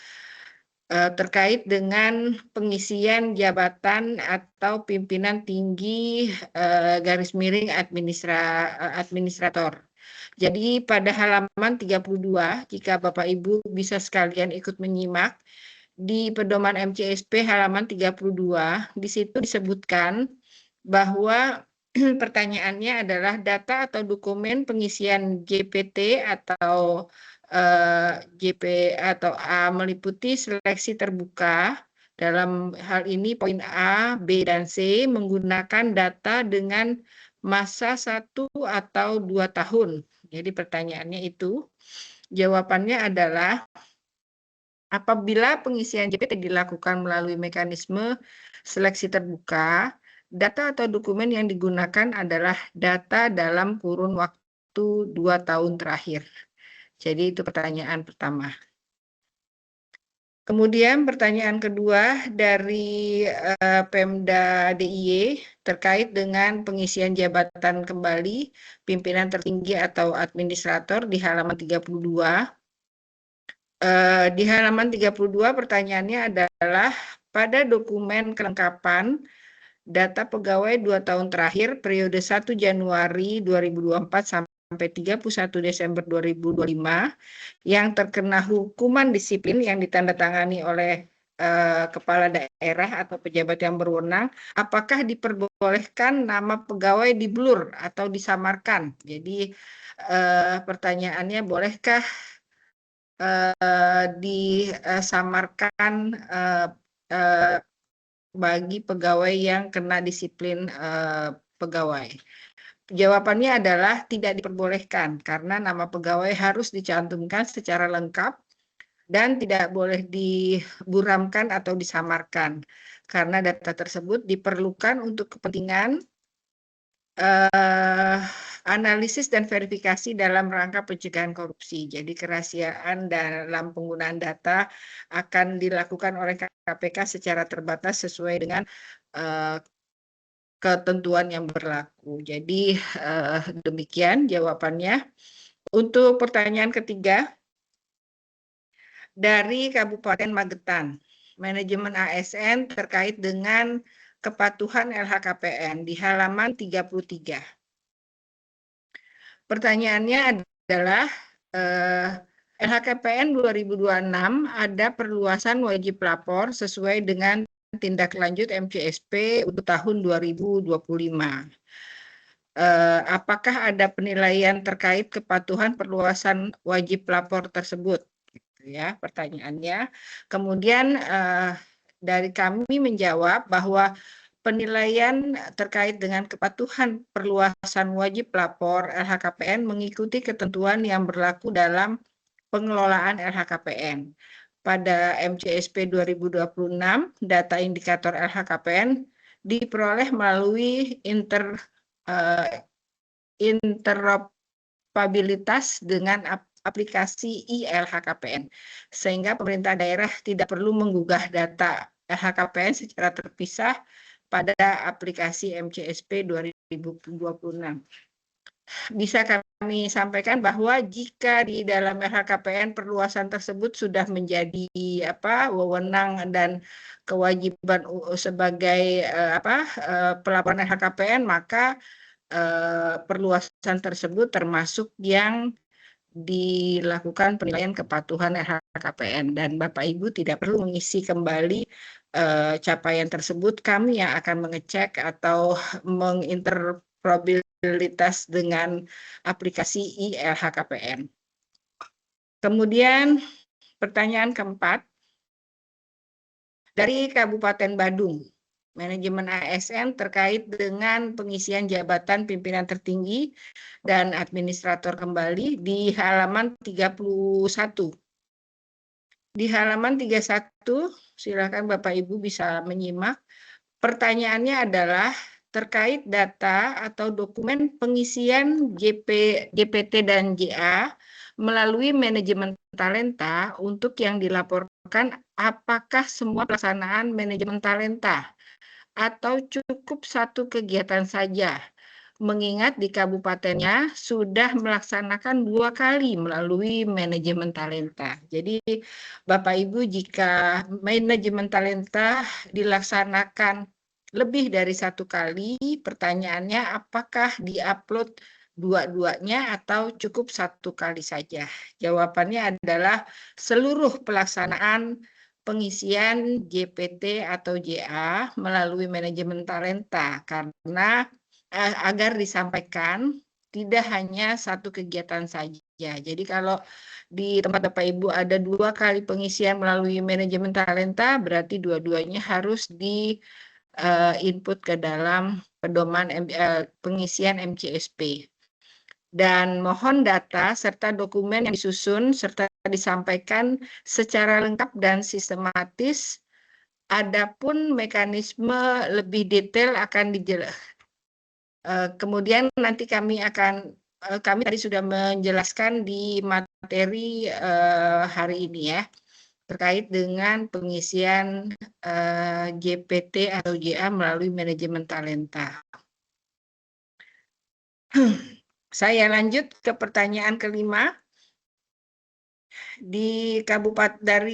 terkait dengan pengisian jabatan atau pimpinan tinggi garis miring administrator. Jadi pada halaman 32, jika Bapak Ibu bisa sekalian ikut menyimak, di pedoman MCSP halaman 32, di situ disebutkan bahwa pertanyaannya adalah data atau dokumen pengisian JPT atau JP atau A meliputi seleksi terbuka. Dalam hal ini poin A, B, dan C menggunakan data dengan masa 1 atau 2 tahun. Jadi pertanyaannya itu, jawabannya adalah apabila pengisian JPT dilakukan melalui mekanisme seleksi terbuka, data atau dokumen yang digunakan adalah data dalam kurun waktu 2 tahun terakhir. Jadi itu pertanyaan pertama. Kemudian pertanyaan kedua dari Pemda DIY terkait dengan pengisian jabatan kembali pimpinan tertinggi atau administrator di halaman 32. Di halaman 32 pertanyaannya adalah pada dokumen kelengkapan data pegawai 2 tahun terakhir periode 1 Januari 2024 sampai sampai 31 Desember 2025 yang terkena hukuman disiplin yang ditandatangani oleh kepala daerah atau pejabat yang berwenang, apakah diperbolehkan nama pegawai diblur atau disamarkan? Jadi pertanyaannya, bolehkah disamarkan bagi pegawai yang kena disiplin pegawai? Jawabannya adalah tidak diperbolehkan karena nama pegawai harus dicantumkan secara lengkap dan tidak boleh diburamkan atau disamarkan karena data tersebut diperlukan untuk kepentingan analisis dan verifikasi dalam rangka pencegahan korupsi. Jadi kerahasiaan dalam penggunaan data akan dilakukan oleh KPK secara terbatas sesuai dengan ketentuan yang berlaku. Jadi demikian jawabannya. Untuk pertanyaan ketiga, dari Kabupaten Magetan, manajemen ASN terkait dengan kepatuhan LHKPN di halaman 33. Pertanyaannya adalah LHKPN 2026 ada perluasan wajib lapor sesuai dengan tindak lanjut MCSP untuk tahun 2025. Apakah ada penilaian terkait kepatuhan perluasan wajib lapor tersebut? Ya, pertanyaannya. Kemudian dari kami menjawab bahwa penilaian terkait dengan kepatuhan perluasan wajib lapor LHKPN mengikuti ketentuan yang berlaku dalam pengelolaan LHKPN. Pada MCSP 2026, data indikator LHKPN diperoleh melalui interoperabilitas dengan aplikasi iLHKPN, sehingga pemerintah daerah tidak perlu menggugah data LHKPN secara terpisah pada aplikasi MCSP 2026. Bisa kami sampaikan bahwa jika di dalam LHKPN perluasan tersebut sudah menjadi wewenang dan kewajiban sebagai pelaporan LHKPN, maka perluasan tersebut termasuk yang dilakukan penilaian kepatuhan LHKPN, dan Bapak Ibu tidak perlu mengisi kembali capaian tersebut. Kami yang akan mengecek atau menginteroperabilitas dengan aplikasi iLHKPN. Kemudian pertanyaan keempat, dari Kabupaten Badung, manajemen ASN terkait dengan pengisian jabatan pimpinan tertinggi dan administrator kembali di halaman 31. Di halaman 31, silakan Bapak Ibu bisa menyimak. Pertanyaannya adalah terkait data atau dokumen pengisian JPT dan JA melalui manajemen talenta untuk yang dilaporkan, apakah semua pelaksanaan manajemen talenta atau cukup satu kegiatan saja, mengingat di kabupatennya sudah melaksanakan 2 kali melalui manajemen talenta. Jadi Bapak Ibu, jika manajemen talenta dilaksanakan lebih dari 1 kali, pertanyaannya apakah diupload dua-duanya atau cukup 1 kali saja? Jawabannya adalah seluruh pelaksanaan pengisian JPT atau JA melalui manajemen talenta, karena agar disampaikan tidak hanya 1 kegiatan saja. Jadi kalau di tempat Bapak Ibu ada 2 kali pengisian melalui manajemen talenta, berarti dua-duanya harus di input ke dalam pedoman pengisian MCSP. Dan mohon data serta dokumen yang disusun serta disampaikan secara lengkap dan sistematis. Adapun mekanisme lebih detail akan dijelaskan. Kemudian nanti kami tadi sudah menjelaskan di materi hari ini ya, terkait dengan pengisian JPT atau JA melalui manajemen talenta. Saya lanjut ke pertanyaan kelima. Dari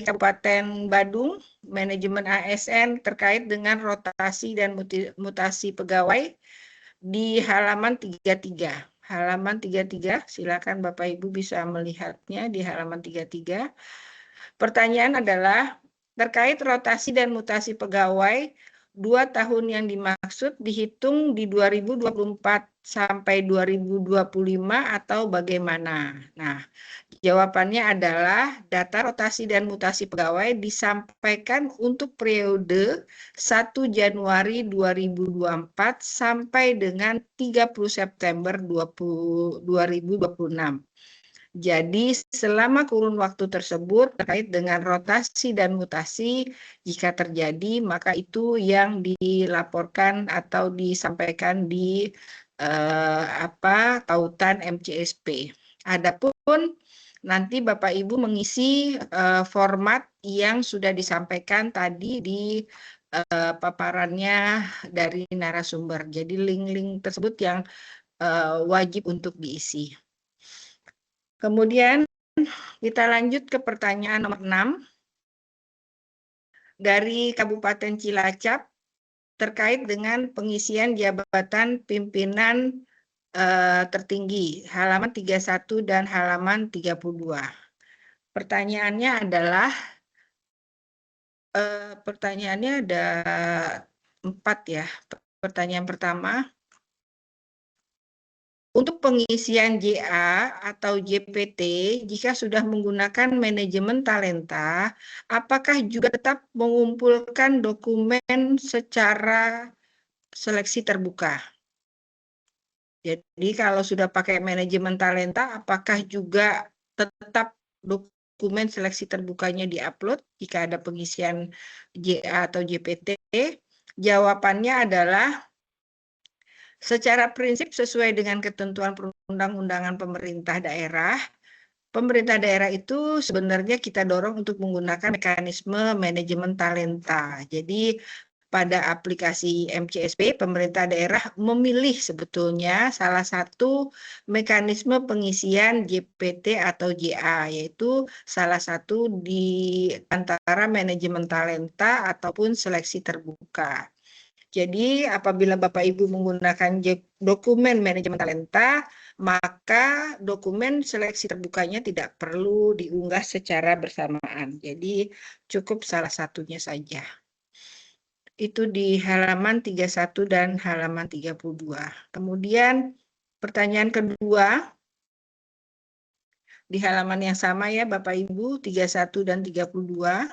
Kabupaten Badung, manajemen ASN terkait dengan rotasi dan mutasi pegawai di halaman 33. halaman 33. Silakan Bapak Ibu bisa melihatnya di halaman 33. Pertanyaan adalah terkait rotasi dan mutasi pegawai 2 tahun yang dimaksud dihitung di 2024 sampai 2025 atau bagaimana? Nah, jawabannya adalah data rotasi dan mutasi pegawai disampaikan untuk periode 1 Januari 2024 sampai dengan 30 September 2026. Jadi selama kurun waktu tersebut terkait dengan rotasi dan mutasi, jika terjadi maka itu yang dilaporkan atau disampaikan di tautan MCSP. Adapun nanti Bapak Ibu mengisi format yang sudah disampaikan tadi di paparannya dari narasumber. Jadi link-link tersebut yang wajib untuk diisi. Kemudian kita lanjut ke pertanyaan nomor 6 dari Kabupaten Cilacap terkait dengan pengisian jabatan pimpinan tertinggi, halaman 31 dan halaman 32. Pertanyaannya adalah, pertanyaannya ada 4 ya. Pertanyaan pertama, untuk pengisian JA atau JPT, jika sudah menggunakan manajemen talenta, apakah juga tetap mengumpulkan dokumen secara seleksi terbuka? Jadi kalau sudah pakai manajemen talenta, apakah juga tetap dokumen seleksi terbukanya diupload jika ada pengisian JA atau JPT? Jawabannya adalah secara prinsip sesuai dengan ketentuan perundang-undangan pemerintah daerah itu sebenarnya kita dorong untuk menggunakan mekanisme manajemen talenta. Jadi pada aplikasi MCSP, pemerintah daerah memilih sebetulnya salah satu mekanisme pengisian JPT atau JA, yaitu salah satu di antara manajemen talenta ataupun seleksi terbuka. Jadi apabila Bapak Ibu menggunakan dokumen manajemen talenta, maka dokumen seleksi terbukanya tidak perlu diunggah secara bersamaan. Jadi cukup salah satunya saja. Itu di halaman 31 dan halaman 32. Kemudian pertanyaan kedua, di halaman yang sama ya Bapak Ibu, 31 dan 32.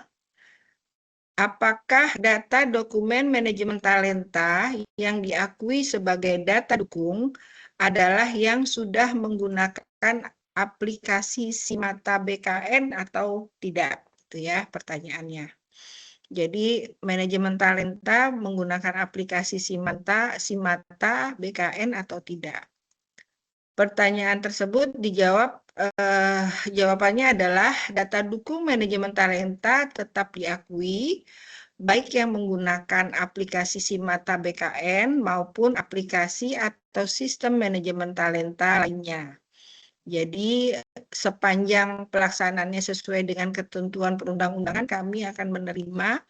Apakah data dokumen manajemen talenta yang diakui sebagai data dukung adalah yang sudah menggunakan aplikasi SIMATA BKN atau tidak? Itu ya pertanyaannya. Jadi manajemen talenta menggunakan aplikasi SIMATA BKN atau tidak? Pertanyaan tersebut dijawab, jawabannya adalah data dukung manajemen talenta tetap diakui, baik yang menggunakan aplikasi SIMATA BKN maupun aplikasi atau sistem manajemen talenta lainnya. Jadi sepanjang pelaksanaannya sesuai dengan ketentuan perundang-undangan, kami akan menerima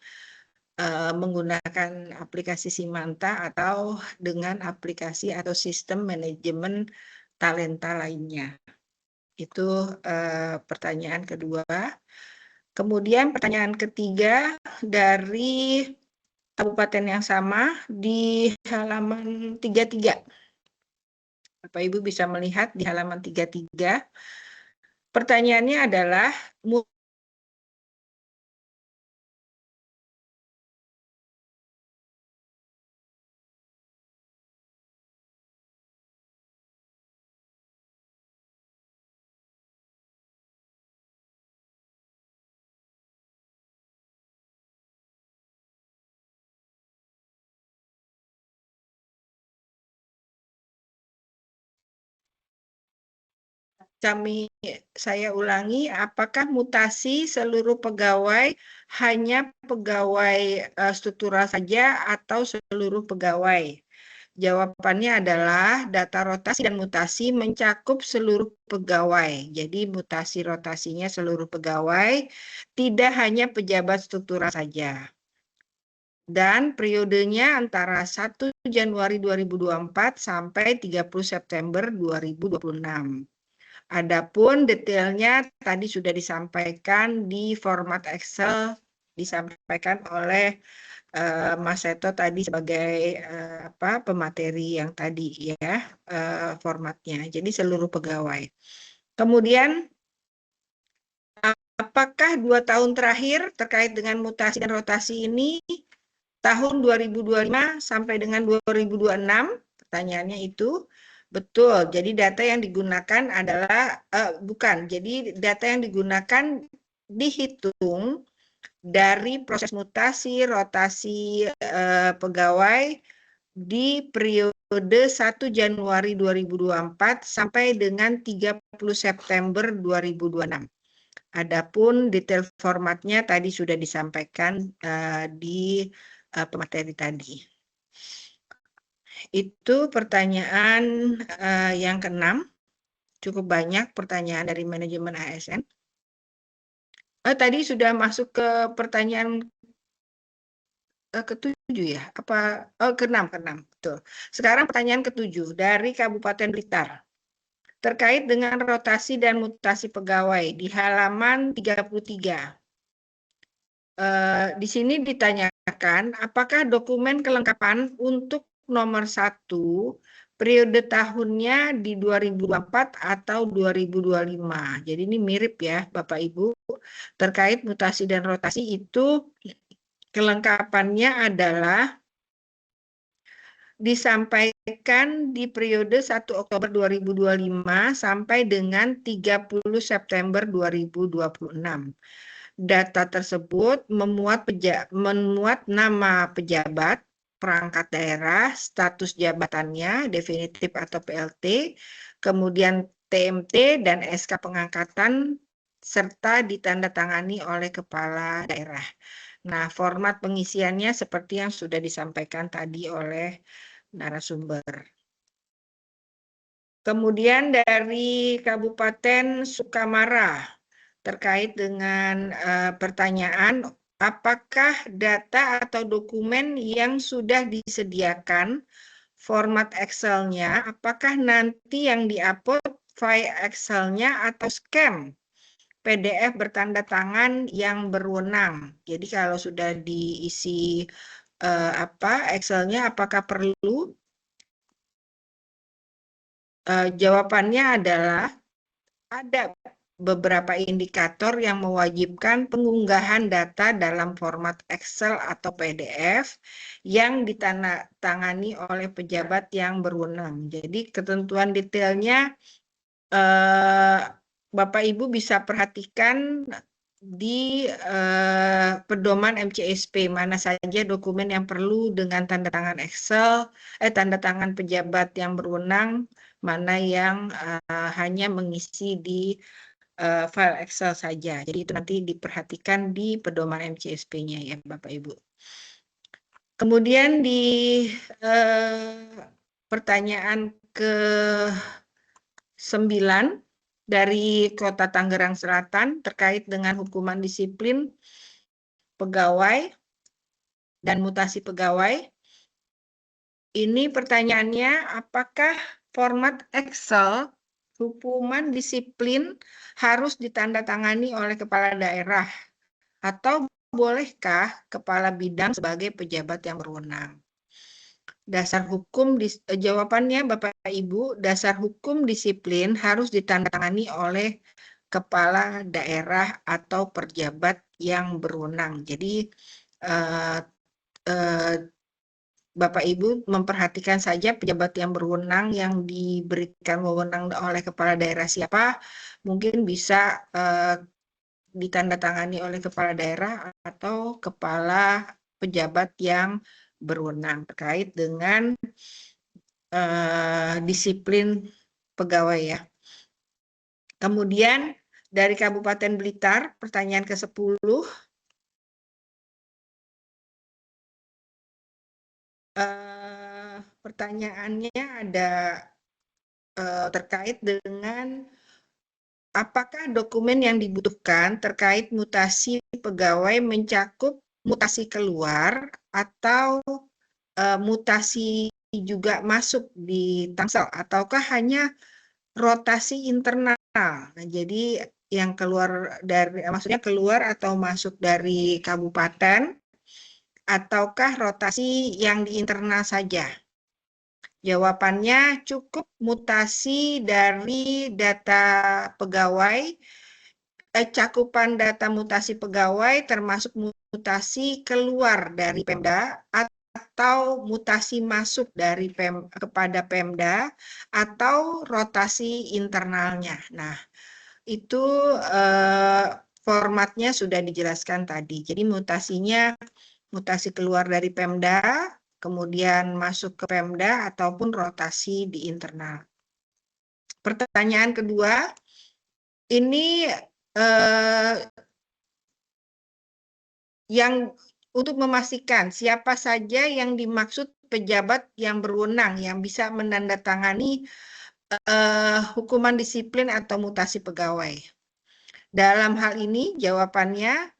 menggunakan aplikasi SIMATA atau dengan aplikasi atau sistem manajemen talenta lainnya. Itu pertanyaan kedua. Kemudian pertanyaan ketiga dari kabupaten yang sama di halaman 33. Bapak Ibu bisa melihat di halaman 33. Pertanyaannya adalah saya ulangi, apakah mutasi seluruh pegawai hanya pegawai struktural saja atau seluruh pegawai? Jawabannya adalah data rotasi dan mutasi mencakup seluruh pegawai. Jadi mutasi rotasinya seluruh pegawai, tidak hanya pejabat struktural saja. dan periodenya antara 1 Januari 2024 sampai 30 September 2026. Adapun detailnya tadi sudah disampaikan di format Excel, disampaikan oleh Mas Seto tadi sebagai pemateri yang tadi ya, formatnya. Jadi seluruh pegawai. Kemudian apakah 2 tahun terakhir terkait dengan mutasi dan rotasi ini tahun 2025 sampai dengan 2026? Pertanyaannya itu betul. Jadi data yang digunakan adalah bukan. Jadi data yang digunakan dihitung dari proses mutasi, rotasi pegawai di periode 1 Januari 2024 sampai dengan 30 September 2026. Adapun detail formatnya tadi sudah disampaikan di pemateri tadi. Itu pertanyaan yang ke-6. Cukup banyak pertanyaan dari manajemen ASN. Tadi sudah masuk ke pertanyaan ke-7 ya? Apa? Ke-6, betul. Sekarang pertanyaan ke-7 dari Kabupaten Blitar. Terkait dengan rotasi dan mutasi pegawai di halaman 33. Di sini ditanyakan apakah dokumen kelengkapan untuk nomor 1 periode tahunnya di 2024 atau 2025. Jadi ini mirip ya Bapak Ibu. Terkait mutasi dan rotasi itu kelengkapannya adalah disampaikan di periode 1 Oktober 2025 sampai dengan 30 September 2026. Data tersebut memuat nama pejabat, perangkat daerah, status jabatannya, definitif atau PLT, kemudian TMT dan SK pengangkatan, serta ditandatangani oleh kepala daerah. Nah, format pengisiannya seperti yang sudah disampaikan tadi oleh narasumber. Kemudian dari Kabupaten Sukamara, terkait dengan pertanyaan apakah data atau dokumen yang sudah disediakan format Excel-nya, apakah nanti yang di-upload file Excel-nya atau scan PDF bertanda tangan yang berwenang. Jadi kalau sudah diisi Excel-nya apakah perlu? Jawabannya adalah ada beberapa indikator yang mewajibkan pengunggahan data dalam format Excel atau PDF yang ditandatangani oleh pejabat yang berwenang. Jadi ketentuan detailnya Bapak Ibu bisa perhatikan di pedoman MCSP mana saja dokumen yang perlu dengan tanda tangan Excel, tanda tangan pejabat yang berwenang, mana yang hanya mengisi di file Excel saja. Jadi itu nanti diperhatikan di pedoman MCSP-nya ya Bapak Ibu. Kemudian di pertanyaan ke-9 dari Kota Tangerang Selatan terkait dengan hukuman disiplin pegawai dan mutasi pegawai. Ini pertanyaannya, apakah format Excel hukuman disiplin harus ditandatangani oleh kepala daerah atau bolehkah kepala bidang sebagai pejabat yang berwenang? Dasar hukum jawabannya Bapak Ibu, dasar hukum disiplin harus ditandatangani oleh kepala daerah atau pejabat yang berwenang. Jadi Bapak Ibu memperhatikan saja pejabat yang berwenang yang diberikan wewenang oleh kepala daerah siapa, mungkin bisa ditandatangani oleh kepala daerah atau kepala pejabat yang berwenang terkait dengan disiplin pegawai ya. Kemudian dari Kabupaten Blitar, pertanyaan ke-10. Pertanyaannya ada terkait dengan apakah dokumen yang dibutuhkan terkait mutasi pegawai mencakup mutasi keluar atau mutasi juga masuk di Tangsel, ataukah hanya rotasi internal? Nah, jadi yang keluar dari, maksudnya keluar atau masuk dari kabupaten, ataukah rotasi yang di internal saja? Jawabannya cukup mutasi dari data pegawai, cakupan data mutasi pegawai termasuk mutasi keluar dari Pemda atau mutasi masuk dari kepada Pemda atau rotasi internalnya. Nah, itu formatnya sudah dijelaskan tadi. Jadi mutasinya mutasi keluar dari Pemda, kemudian masuk ke Pemda ataupun rotasi di internal. Pertanyaan kedua, ini yang untuk memastikan siapa saja yang dimaksud pejabat yang berwenang yang bisa menandatangani hukuman disiplin atau mutasi pegawai. Dalam hal ini jawabannya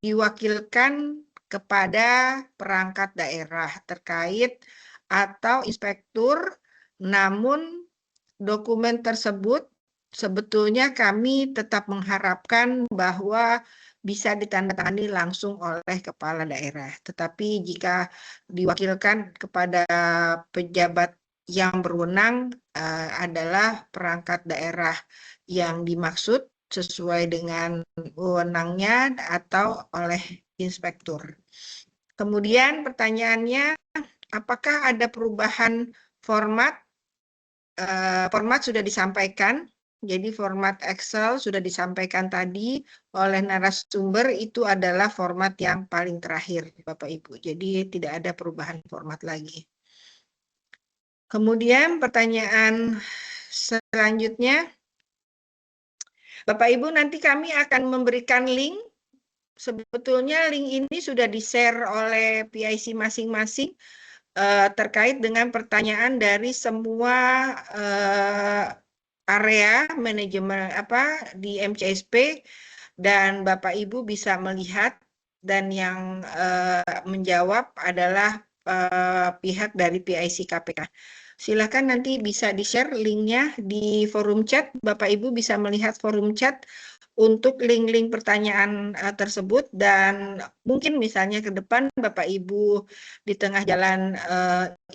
diwakilkan kepada perangkat daerah terkait atau inspektur, namun dokumen tersebut sebetulnya kami tetap mengharapkan bahwa bisa ditandatangani langsung oleh kepala daerah. Tetapi jika diwakilkan kepada pejabat yang berwenang adalah perangkat daerah yang dimaksud sesuai dengan wewenangnya atau oleh inspektur. Kemudian pertanyaannya, apakah ada perubahan format? Format sudah disampaikan, jadi format Excel sudah disampaikan tadi oleh narasumber, itu adalah format yang paling terakhir, Bapak Ibu. Jadi tidak ada perubahan format lagi. Kemudian pertanyaan selanjutnya, Bapak Ibu, nanti kami akan memberikan link. Sebetulnya link ini sudah di-share oleh PIC masing-masing terkait dengan pertanyaan dari semua area manajemen di MCSP, dan Bapak Ibu bisa melihat, dan yang menjawab adalah pihak dari PIC KPK. Silakan nanti bisa di-share linknya di forum chat. Bapak Ibu bisa melihat forum chat untuk link-link pertanyaan tersebut, dan mungkin misalnya ke depan Bapak Ibu di tengah jalan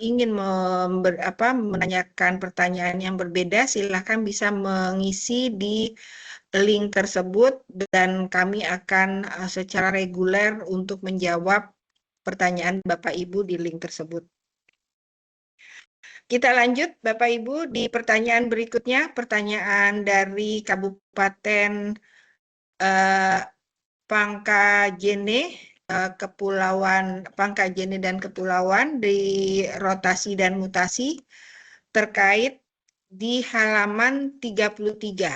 ingin menanyakan pertanyaan yang berbeda, silakan bisa mengisi di link tersebut, dan kami akan secara reguler untuk menjawab pertanyaan Bapak Ibu di link tersebut. Kita lanjut Bapak Ibu di pertanyaan berikutnya, pertanyaan dari Kabupaten Pangkajene, Kepulauan Pangkajene dan Kepulauan di rotasi dan mutasi terkait di halaman 33.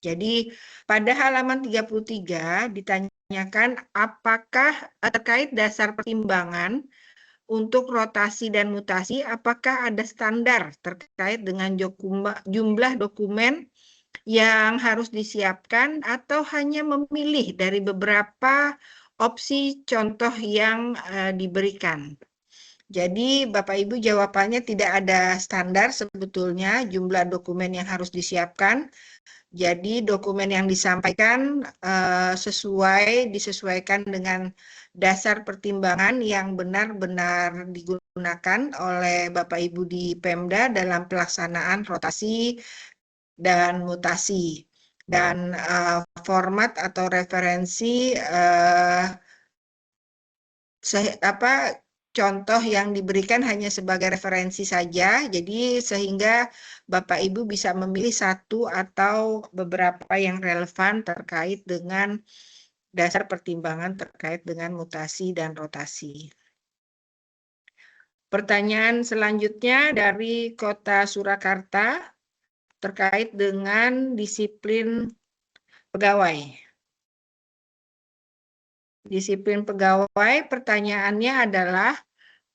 Jadi pada halaman 33 ditanyakan apakah terkait dasar pertimbangan untuk rotasi dan mutasi, apakah ada standar terkait dengan jumlah dokumen yang harus disiapkan atau hanya memilih dari beberapa opsi contoh yang diberikan. Jadi Bapak Ibu jawabannya tidak ada standar sebetulnya jumlah dokumen yang harus disiapkan. Jadi dokumen yang disampaikan disesuaikan dengan dasar pertimbangan yang benar-benar digunakan oleh Bapak Ibu di Pemda dalam pelaksanaan rotasi dan mutasi. Dan format atau referensi contoh yang diberikan hanya sebagai referensi saja, jadi sehingga Bapak Ibu bisa memilih satu atau beberapa yang relevan terkait dengan dasar pertimbangan terkait dengan mutasi dan rotasi. Pertanyaan selanjutnya dari Kota Surakarta terkait dengan disiplin pegawai. Disiplin pegawai, pertanyaannya adalah,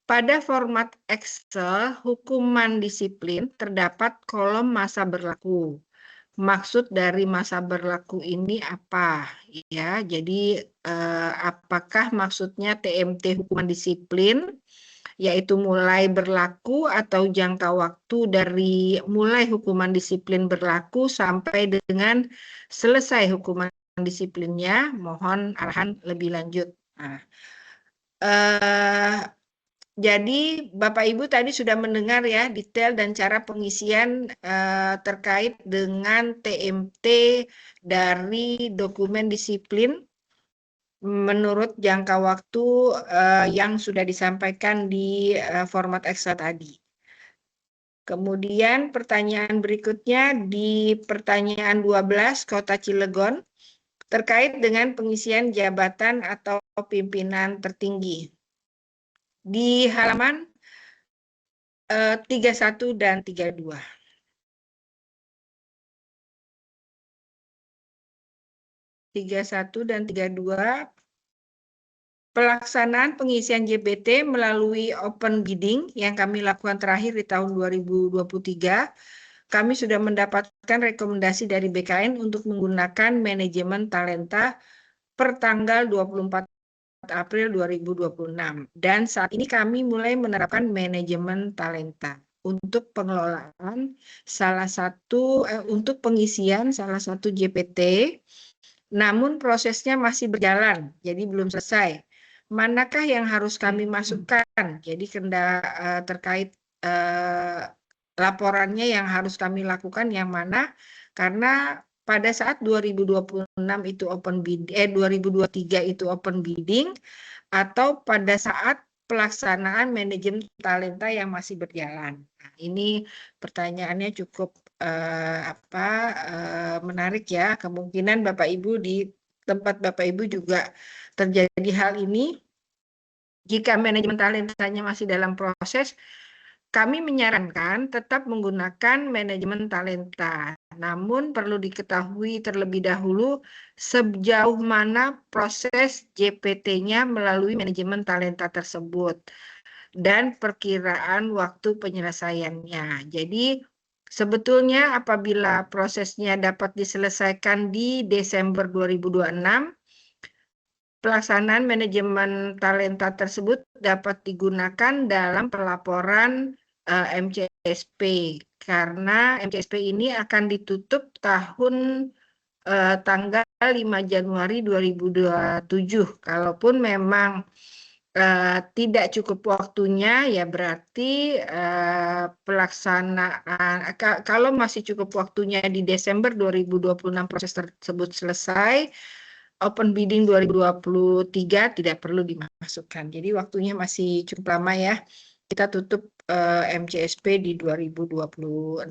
pada format Excel, hukuman disiplin terdapat kolom masa berlaku. maksud dari masa berlaku ini apa ya. Jadi apakah maksudnya TMT hukuman disiplin yaitu mulai berlaku atau jangka waktu dari mulai hukuman disiplin berlaku sampai dengan selesai hukuman disiplinnya. Mohon arahan lebih lanjut. Nah, jadi Bapak Ibu tadi sudah mendengar ya detail dan cara pengisian terkait dengan TMT dari dokumen disiplin menurut jangka waktu yang sudah disampaikan di format Excel tadi. Kemudian pertanyaan berikutnya di pertanyaan 12 Kota Cilegon terkait dengan pengisian jabatan atau pimpinan tertinggi. Di halaman 31 dan 32. Dan 32 pelaksanaan pengisian JBT melalui open bidding yang kami lakukan terakhir di tahun 2023. Kami sudah mendapatkan rekomendasi dari BKN untuk menggunakan manajemen talenta per tanggal 24 April 2026. Dan saat ini kami mulai menerapkan manajemen talenta untuk pengelolaan untuk pengisian salah satu JPT, namun prosesnya masih berjalan, jadi belum selesai. Manakah yang harus kami masukkan? Jadi terkait laporannya yang harus kami lakukan yang mana? Karena pada saat 2026 itu open bidding, 2023 itu open bidding, atau pada saat pelaksanaan manajemen talenta yang masih berjalan. Nah, ini pertanyaannya cukup menarik ya. Kemungkinan Bapak Ibu di tempat Bapak Ibu juga terjadi hal ini. Jika manajemen talentanya masih dalam proses, kami menyarankan tetap menggunakan manajemen talenta. Namun perlu diketahui terlebih dahulu sejauh mana proses JPT-nya melalui manajemen talenta tersebut dan perkiraan waktu penyelesaiannya. Jadi sebetulnya apabila prosesnya dapat diselesaikan di Desember 2026, pelaksanaan manajemen talenta tersebut dapat digunakan dalam pelaporan MCSP karena MCSP ini akan ditutup tanggal 5 Januari 2027. Kalaupun memang tidak cukup waktunya, ya berarti pelaksanaan kalau masih cukup waktunya di Desember 2026 proses tersebut selesai, open bidding 2023 tidak perlu dimasukkan. Jadi waktunya masih cukup lama ya. Kita tutup MCSP di 2026.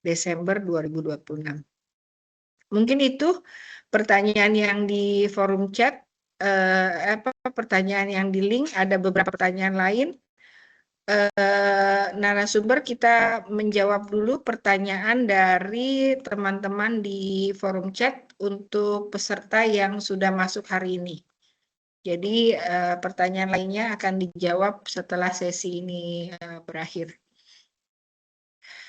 Desember 2026. Mungkin itu pertanyaan yang di forum chat, pertanyaan yang di link, ada beberapa pertanyaan lain. Narasumber kita menjawab dulu pertanyaan dari teman-teman di forum chat untuk peserta yang sudah masuk hari ini. Jadi pertanyaan lainnya akan dijawab setelah sesi ini berakhir.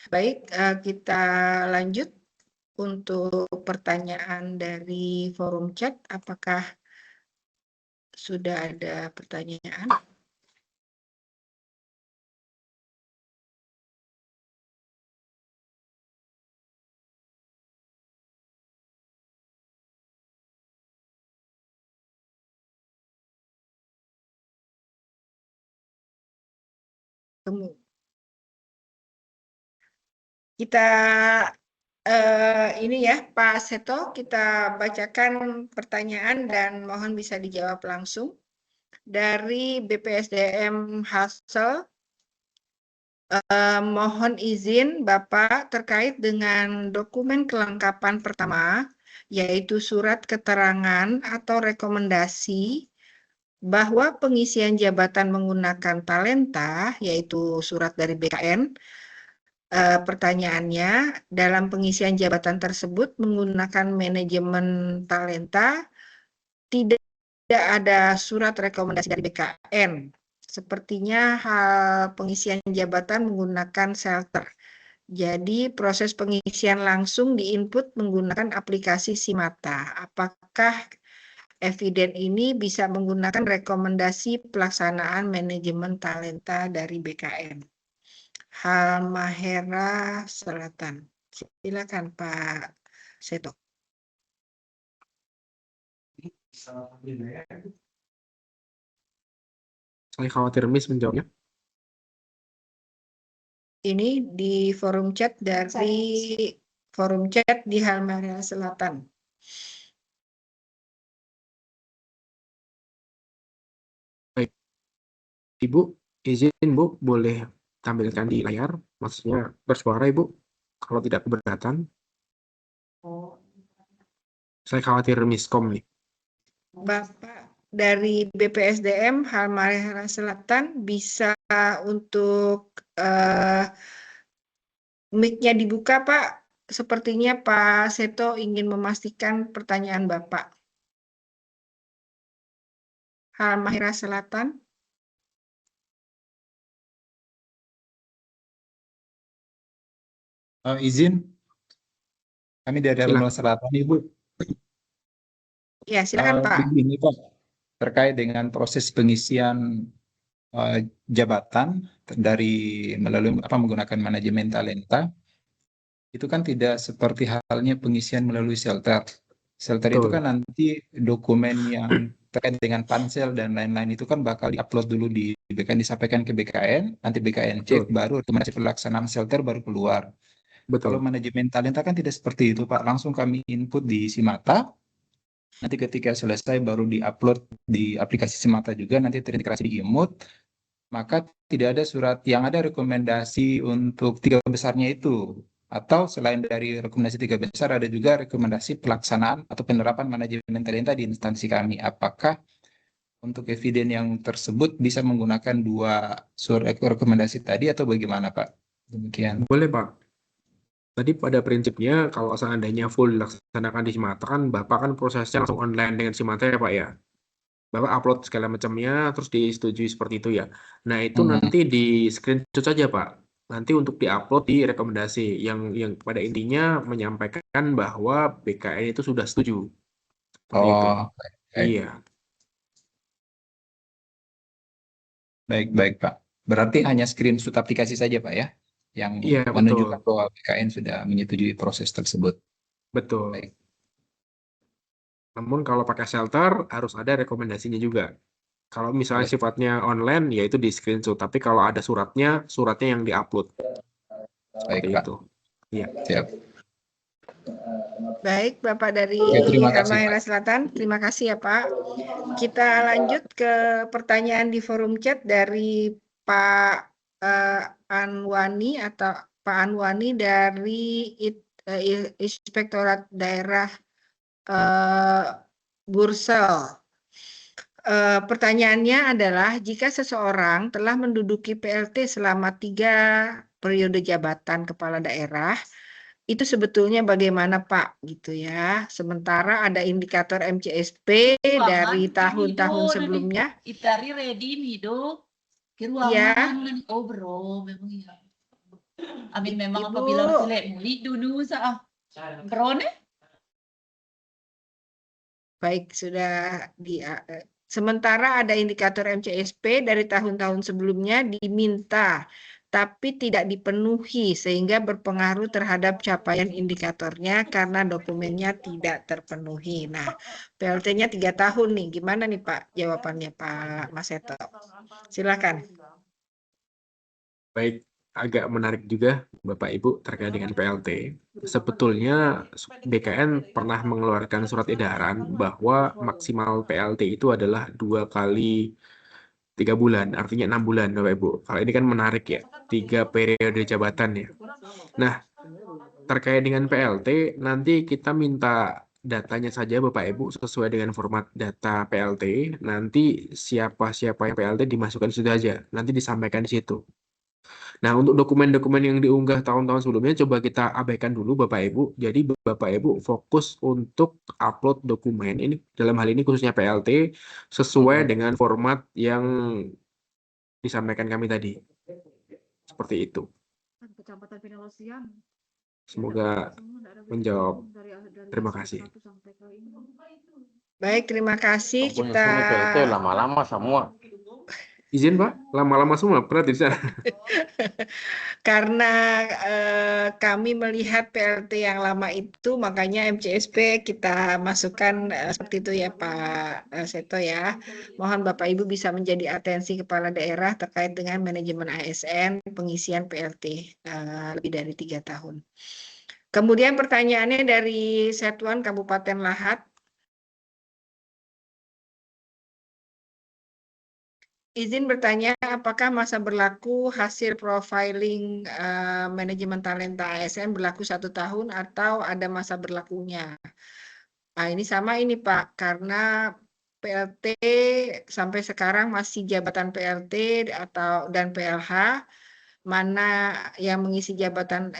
Baik, kita lanjut untuk pertanyaan dari forum chat. Apakah sudah ada pertanyaan? Kita ini ya Pak Seto, kita bacakan pertanyaan dan mohon bisa dijawab langsung. Dari BPSDM Hassel, mohon izin Bapak terkait dengan dokumen kelengkapan pertama, yaitu surat keterangan atau rekomendasi bahwa pengisian jabatan menggunakan talenta, yaitu surat dari BKN. Pertanyaannya, dalam pengisian jabatan tersebut menggunakan manajemen talenta, tidak ada surat rekomendasi dari BKN. Sepertinya hal pengisian jabatan menggunakan shelter. Jadi proses pengisian langsung di-input menggunakan aplikasi Simata. Apakah eviden ini bisa menggunakan rekomendasi pelaksanaan manajemen talenta dari BKN? Halmahera Selatan. Silakan Pak Seto. Saya khawatir miss menjawabnya. Ini di forum chat di Halmahera Selatan. Baik, Ibu, izin Bu, boleh tampilkan di layar, maksudnya bersuara Ibu, kalau tidak keberatan. Saya khawatir miskom nih. Bapak dari BPSDM Halmahera Selatan bisa untuk mic-nya dibuka, Pak. Sepertinya Pak Seto ingin memastikan pertanyaan Bapak. Halmahera Selatan. Izin, kami dari Silakan. Halmahera Selatan, Ibu. Ya, silakan Pak. Begini Pak, terkait dengan proses pengisian jabatan melalui menggunakan manajemen talenta, itu kan tidak seperti halnya pengisian melalui shelter. Shelter itu Betul. kan nanti dokumen yang terkait dengan pansel dan lain-lain itu kan bakal diupload dulu di BKN, disampaikan ke BKN, nanti BKN cek, Betul. baru rekomendasi pelaksanaan shelter baru keluar. Kalau Betul. manajemen talenta kan tidak seperti itu Pak, langsung kami input di Simata, nanti ketika selesai baru diupload di aplikasi Simata juga, nanti terintegrasi di Imut, maka tidak ada surat yang ada rekomendasi untuk 3 besarnya itu. Atau selain dari rekomendasi 3 besar, ada juga rekomendasi pelaksanaan atau penerapan manajemen talenta di instansi kami. Apakah untuk eviden yang tersebut bisa menggunakan 2 surat rekomendasi tadi atau bagaimana Pak? Demikian. Boleh Pak. Tadi pada prinsipnya kalau seandainya full dilaksanakan di Simata kan Bapak kan prosesnya langsung online dengan Simata ya Pak ya. Bapak upload segala macamnya terus disetujui seperti itu ya. Nah, itu nanti di screenshot saja Pak. Nanti untuk diupload di rekomendasi yang pada intinya menyampaikan bahwa BKN itu sudah setuju. Seperti itu. Baik. Iya. Baik Pak. Berarti hanya screenshot aplikasi saja Pak ya, yang Iya, menunjukkan betul. bahwa BKN sudah menyetujui proses tersebut. Betul. Baik. Namun kalau pakai shelter harus ada rekomendasinya juga. Kalau misalnya Baik. sifatnya online, ya itu di screenshot. Tapi kalau ada suratnya yang diupload. Baik Seperti Pak. itu. Iya. Siap. Baik, Bapak dari Oke, terima kasih, Halmahera Pak. Selatan. Terima kasih ya Pak. Kita lanjut ke pertanyaan di forum chat dari Pak Anwani atau Pak Anwani dari Inspektorat Daerah Bursel. Pertanyaannya adalah jika seseorang telah menduduki PLT selama 3 periode jabatan kepala daerah, itu sebetulnya bagaimana Pak gitu ya. Sementara ada indikator MCSP dari tahun-tahun sebelumnya. Itari ready nih do. Ke Ya. ruangan bro, memang ya. Amin memang Ibu. apabila selek muli dulu sa bro ne. Baik, sudah sementara ada indikator MCSP dari tahun-tahun sebelumnya diminta, tapi tidak dipenuhi sehingga berpengaruh terhadap capaian indikatornya karena dokumennya tidak terpenuhi. Nah, PLT-nya 3 tahun nih, gimana nih Pak jawabannya Pak Mas Seto? Silakan. Baik, agak menarik juga Bapak Ibu terkait dengan PLT. Sebetulnya BKN pernah mengeluarkan surat edaran bahwa maksimal PLT itu adalah 2 kali 3 bulan, artinya 6 bulan Bapak Ibu. Kalau ini kan menarik ya, 3 periode jabatan ya. Nah, terkait dengan PLT, nanti kita minta datanya saja Bapak Ibu sesuai dengan format data PLT. Nanti siapa-siapa yang PLT dimasukkan situ aja, nanti disampaikan di situ. Nah, untuk dokumen-dokumen yang diunggah tahun-tahun sebelumnya coba kita abaikan dulu Bapak Ibu. Jadi Bapak Ibu fokus untuk upload dokumen ini dalam hal ini khususnya PLT sesuai dengan format yang disampaikan kami tadi. Seperti itu. Kecamatan Pinelosian. Semoga menjawab. Terima kasih. Baik, terima kasih. Ampun, Kita sini PLT lama-lama semua. Izin Pak, lama-lama semua berat di sana. karena kami melihat PLT yang lama itu, makanya MCSP kita masukkan seperti itu ya Pak Seto ya. Mohon Bapak Ibu bisa menjadi atensi kepala daerah terkait dengan manajemen ASN pengisian PLT lebih dari 3 tahun. Kemudian pertanyaannya dari Satuan Kabupaten Lahat. Izin bertanya, apakah masa berlaku hasil profiling manajemen talenta ASN berlaku 1 tahun atau ada masa berlakunya? Nah, ini sama ini Pak, karena PLT sampai sekarang masih jabatan PLT dan PLH, mana yang mengisi jabatan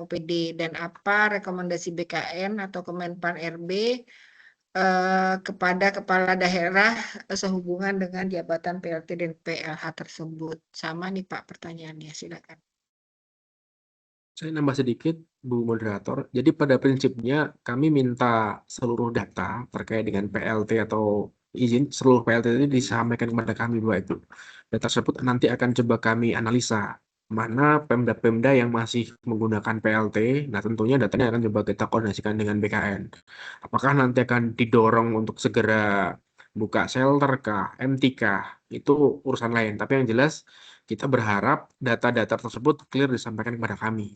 OPD dan apa rekomendasi BKN atau Kemenpan RB kepada kepala daerah sehubungan dengan jabatan PLT dan PLH tersebut. Sama nih Pak pertanyaannya, silakan. Saya nambah sedikit, Bu Moderator. Jadi pada prinsipnya kami minta seluruh data terkait dengan PLT atau izin seluruh PLT itu disampaikan kepada kami Bapak Ibu. Data tersebut nanti akan coba kami analisa mana Pemda-Pemda yang masih menggunakan PLT. Nah tentunya datanya akan coba kita koordinasikan dengan BKN. Apakah nanti akan didorong untuk segera buka shelter kah, MT kah, itu urusan lain. Tapi yang jelas kita berharap data-data tersebut clear disampaikan kepada kami.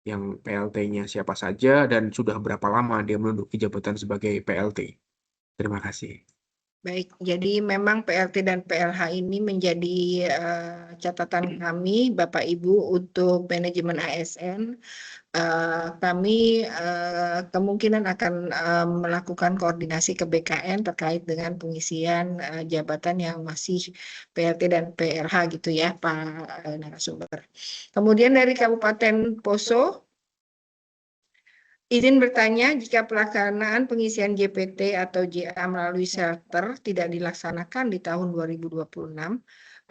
Yang PLT-nya siapa saja dan sudah berapa lama dia menduduki jabatan sebagai PLT. Terima kasih. Baik, jadi memang PLT dan PLH ini menjadi catatan kami Bapak Ibu untuk manajemen ASN. Kami kemungkinan akan melakukan koordinasi ke BKN terkait dengan pengisian jabatan yang masih PLT dan PLH gitu ya Pak narasumber. Kemudian dari Kabupaten Poso, izin bertanya, jika pelaksanaan pengisian JPT atau JA melalui shelter tidak dilaksanakan di tahun 2026,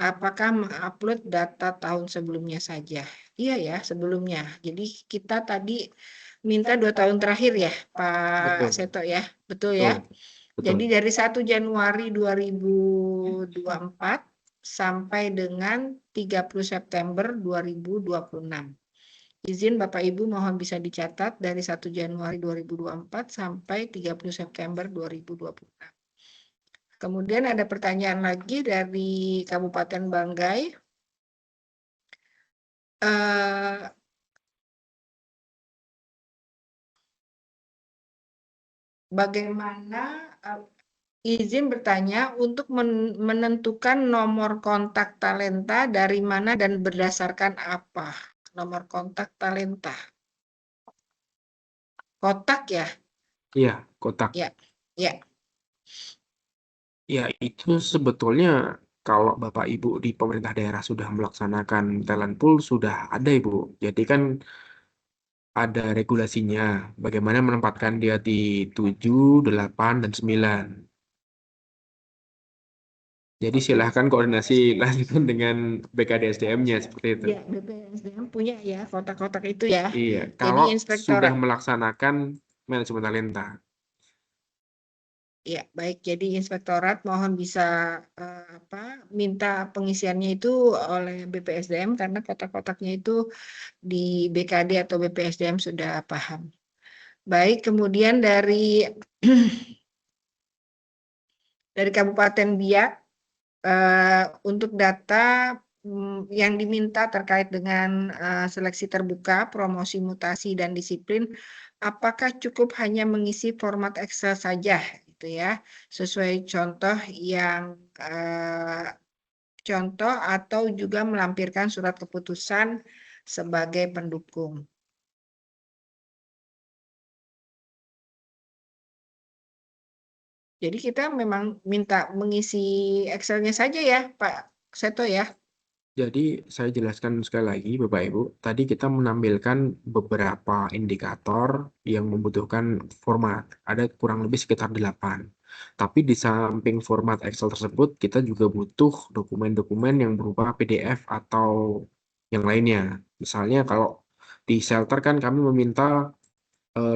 apakah mengupload data tahun sebelumnya saja? Iya ya, sebelumnya. Jadi kita tadi minta 2 tahun terakhir ya, Pak Betul. Seto ya, betul ya? Betul. Jadi dari 1 Januari 2024 sampai dengan 30 September 2026. Izin Bapak Ibu mohon bisa dicatat dari 1 Januari 2024 sampai 30 September 2026. Kemudian ada pertanyaan lagi dari Kabupaten Banggai. Bagaimana izin bertanya untuk menentukan nomor kontak talenta dari mana dan berdasarkan apa? Nomor kontak talenta. Kotak ya? Iya, kotak. Ya. Ya. Ya, itu sebetulnya kalau Bapak Ibu di pemerintah daerah sudah melaksanakan talent pool sudah ada Ibu. Jadi kan ada regulasinya bagaimana menempatkan dia di 7, 8, dan 9. Jadi silahkan koordinasi lanjutkan dengan BKDSDM-nya seperti itu. Ya, BPSDM punya ya kotak-kotak itu ya. Iya, Jadi kalau inspektorat. sudah melaksanakan manajemen talenta. Ya, baik. Jadi inspektorat mohon bisa minta pengisiannya itu oleh BPSDM karena kotak-kotaknya itu di BKD atau BPSDM sudah paham. Baik, kemudian dari Kabupaten Biak untuk data yang diminta terkait dengan seleksi terbuka, promosi mutasi dan disiplin, apakah cukup hanya mengisi format Excel saja gitu ya, sesuai contoh atau juga melampirkan surat keputusan sebagai pendukung. Jadi kita memang minta mengisi Excel-nya saja ya, Pak Seto ya. Jadi saya jelaskan sekali lagi Bapak Ibu, tadi kita menampilkan beberapa indikator yang membutuhkan format, ada kurang lebih sekitar 8. Tapi di samping format Excel tersebut, kita juga butuh dokumen-dokumen yang berupa PDF atau yang lainnya. Misalnya kalau di shelter kan kami meminta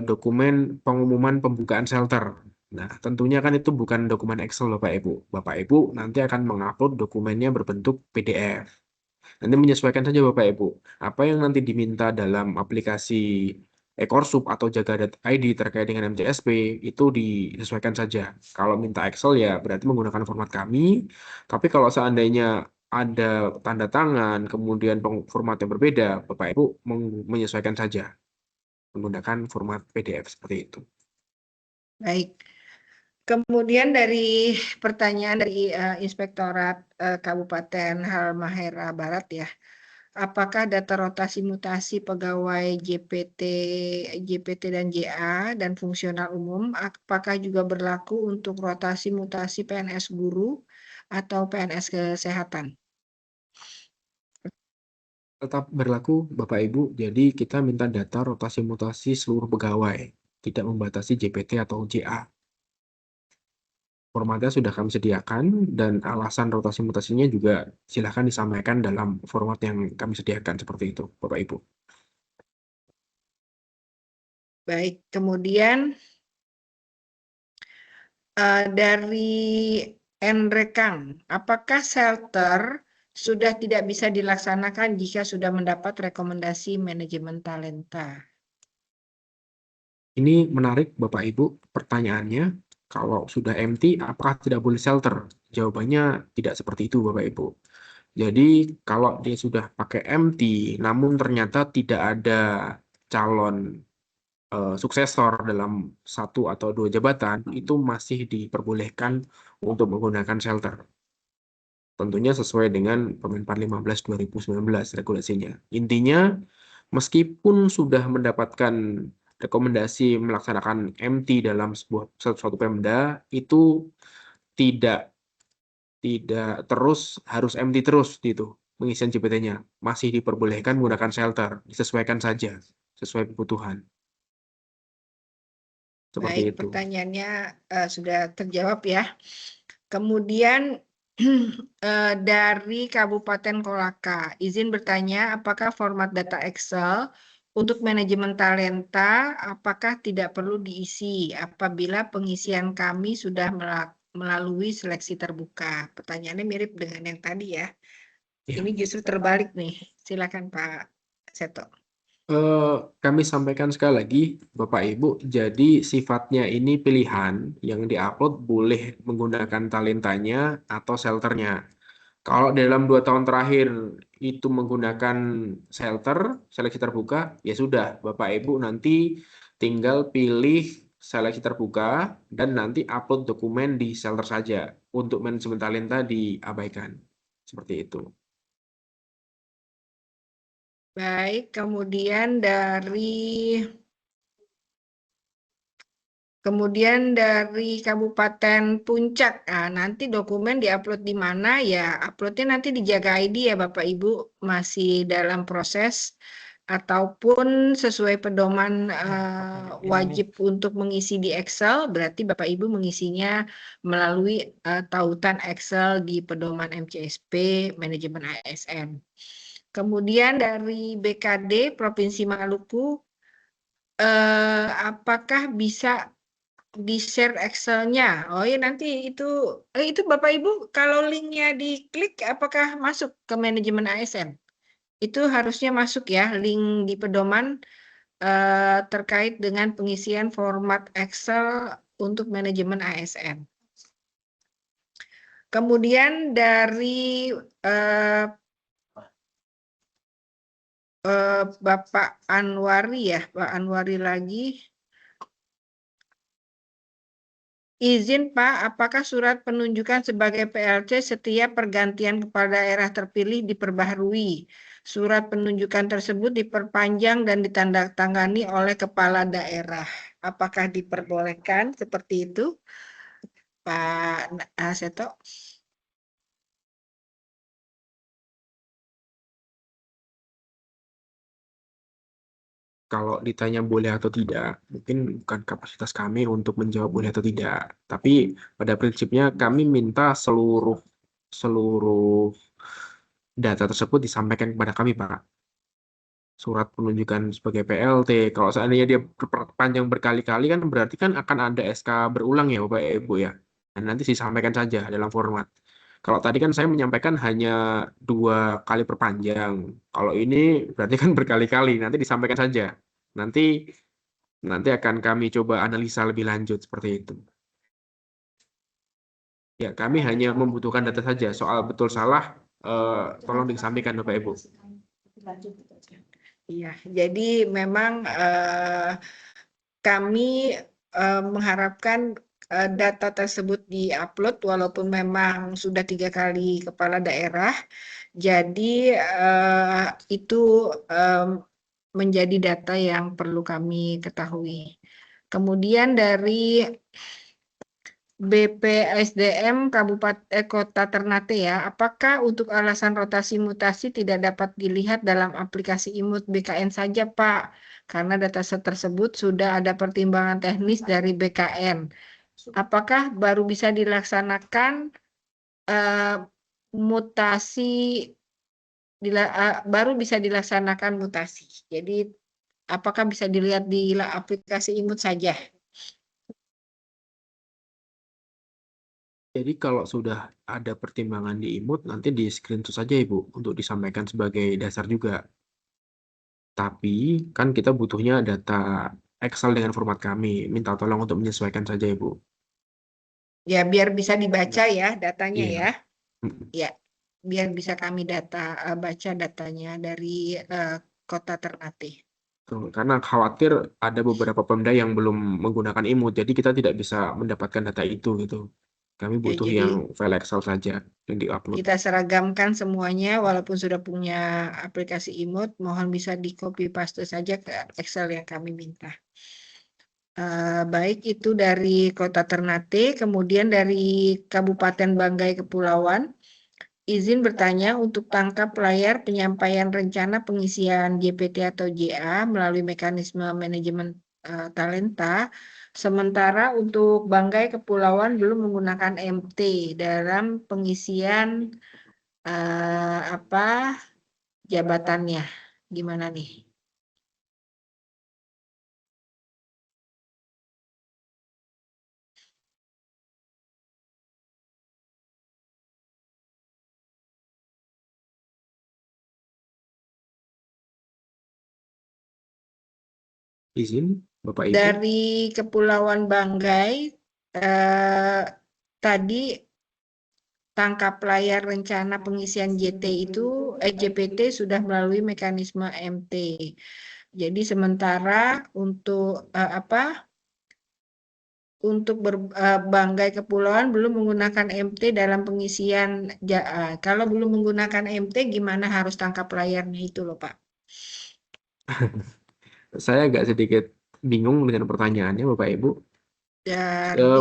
dokumen pengumuman pembukaan shelter. Nah, tentunya kan itu bukan dokumen Excel Bapak Ibu. Bapak Ibu nanti akan mengupload dokumennya berbentuk PDF. Nanti menyesuaikan saja Bapak Ibu. Apa yang nanti diminta dalam aplikasi Ekorsup atau Jaga.id terkait dengan MCSP itu disesuaikan saja. Kalau minta Excel ya berarti menggunakan format kami. Tapi kalau seandainya ada tanda tangan, kemudian format yang berbeda, Bapak Ibu menyesuaikan saja menggunakan format PDF seperti itu. Baik. Kemudian dari pertanyaan dari Inspektorat Kabupaten Halmahera Barat ya, apakah data rotasi mutasi pegawai JPT dan JA dan fungsional umum, apakah juga berlaku untuk rotasi mutasi PNS guru atau PNS kesehatan? Tetap berlaku Bapak Ibu, jadi kita minta data rotasi mutasi seluruh pegawai, tidak membatasi JPT atau JA. Formatnya sudah kami sediakan dan alasan rotasi mutasinya juga silahkan disampaikan dalam format yang kami sediakan seperti itu, Bapak Ibu. Baik, kemudian dari Enrekang, apakah shelter sudah tidak bisa dilaksanakan jika sudah mendapat rekomendasi manajemen talenta? Ini menarik Bapak Ibu pertanyaannya. Kalau sudah empty, apakah tidak boleh shelter? Jawabannya tidak seperti itu Bapak Ibu. Jadi kalau dia sudah pakai empty, namun ternyata tidak ada calon suksesor dalam 1 atau 2 jabatan, itu masih diperbolehkan untuk menggunakan shelter. Tentunya sesuai dengan Permenpan 15/2019 regulasinya. Intinya, meskipun sudah mendapatkan rekomendasi melaksanakan MT dalam suatu Pemda, itu tidak terus harus MT terus gitu pengisian JPT-nya. Masih diperbolehkan menggunakan shelter, disesuaikan saja sesuai kebutuhan. Seperti Baik, itu. pertanyaannya sudah terjawab ya. Kemudian dari Kabupaten Kolaka, izin bertanya apakah format data Excel untuk manajemen talenta apakah tidak perlu diisi apabila pengisian kami sudah melalui seleksi terbuka? Pertanyaannya mirip dengan yang tadi ya. Ya. Ini justru terbalik nih. Silakan Pak Seto. Kami sampaikan sekali lagi, Bapak Ibu, jadi sifatnya ini pilihan yang diupload boleh menggunakan talentanya atau shelternya. Kalau dalam 2 tahun terakhir itu menggunakan shelter, seleksi terbuka, ya sudah, Bapak Ibu nanti tinggal pilih seleksi terbuka dan nanti upload dokumen di shelter saja. Untuk manajemen talenta diabaikan. Seperti itu. Baik, kemudian dari Kabupaten Puncak, nanti dokumen diupload di mana ya? Uploadnya nanti di Jaga ID ya Bapak Ibu, masih dalam proses ataupun sesuai pedoman wajib untuk mengisi di Excel, berarti Bapak Ibu mengisinya melalui tautan Excel di pedoman MCSP manajemen ASN. Kemudian dari BKD Provinsi Maluku, apakah bisa di-share Excel-nya? Oh ya nanti itu Bapak Ibu kalau linknya diklik apakah masuk ke manajemen ASN? Itu harusnya masuk ya link di pedoman terkait dengan pengisian format Excel untuk manajemen ASN. Kemudian dari Bapak Anwari ya, Pak Anwari lagi. Izin Pak, apakah surat penunjukan sebagai PLC setiap pergantian kepala daerah terpilih diperbaharui? Surat penunjukan tersebut diperpanjang dan ditandatangani oleh kepala daerah. Apakah diperbolehkan seperti itu, Pak Seto? Kalau ditanya boleh atau tidak, mungkin bukan kapasitas kami untuk menjawab boleh atau tidak. Tapi pada prinsipnya kami minta seluruh data tersebut disampaikan kepada kami, Pak. Surat penunjukan sebagai PLT. Kalau seandainya dia panjang berkali-kali kan berarti kan akan ada SK berulang ya Bapak Ibu ya. Dan nanti disampaikan saja dalam format. Kalau tadi kan saya menyampaikan hanya 2 kali perpanjang. Kalau ini berarti kan berkali-kali. Nanti disampaikan saja. Nanti akan kami coba analisa lebih lanjut seperti itu. Ya, kami hanya membutuhkan data saja. Soal betul salah, tolong disampaikan Bapak Ibu. Iya, jadi memang kami mengharapkan data tersebut diupload walaupun memang sudah 3 kali kepala daerah. Jadi itu menjadi data yang perlu kami ketahui. Kemudian dari BPSDM Kabupaten Kota Ternate ya, apakah untuk alasan rotasi mutasi tidak dapat dilihat dalam aplikasi IMUT BKN saja Pak? Karena data tersebut sudah ada pertimbangan teknis dari BKN. Apakah baru bisa dilaksanakan baru bisa dilaksanakan mutasi? Jadi apakah bisa dilihat di aplikasi IMUT saja? Jadi kalau sudah ada pertimbangan di IMUT, nanti di screenshot saja Ibu, untuk disampaikan sebagai dasar juga. Tapi kan kita butuhnya data Excel dengan format kami. Minta tolong untuk menyesuaikan saja Ibu. Ya, biar bisa dibaca ya datanya Iya. ya. Ya, biar bisa kami baca datanya dari Kota Ternate. Tuh, karena khawatir ada beberapa Pemda yang belum menggunakan IMUT, jadi kita tidak bisa mendapatkan data itu gitu. Kami Ya, butuh jadi yang file Excel saja yang diupload. kita seragamkan semuanya walaupun sudah punya aplikasi IMUT, mohon bisa di copy paste saja ke Excel yang kami minta. Baik itu dari Kota Ternate, kemudian dari Kabupaten Banggai Kepulauan. Izin bertanya untuk tangkap layar penyampaian rencana pengisian JPT atau JA melalui mekanisme manajemen talenta. Sementara untuk Banggai Kepulauan belum menggunakan MT dalam pengisian jabatannya. Gimana nih? Izin Bapak Ibu. Dari Kepulauan Banggai tadi tangkap layar rencana pengisian JPT sudah melalui mekanisme MT. Jadi sementara untuk Banggai Kepulauan belum menggunakan MT dalam pengisian JA. Kalau belum menggunakan MT gimana harus tangkap layarnya itu loh Pak? Saya agak sedikit bingung dengan pertanyaannya Bapak Ibu.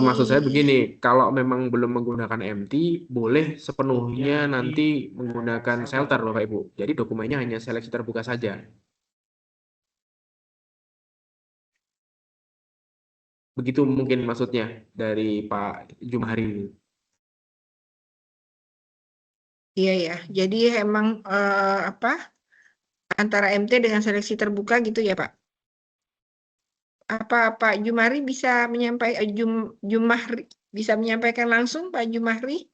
Maksud saya Dari begini, kalau memang belum menggunakan MT, boleh sepenuhnya nanti menggunakan shelter Bapak Ibu. Jadi dokumennya hanya seleksi terbuka saja. Begitu mungkin maksudnya dari Pak Jumhari. iya ya. Jadi emang antara MT dengan seleksi terbuka gitu ya Pak? Apa Pak Jumhari bisa Jumahri bisa menyampaikan langsung Pak Jumahri?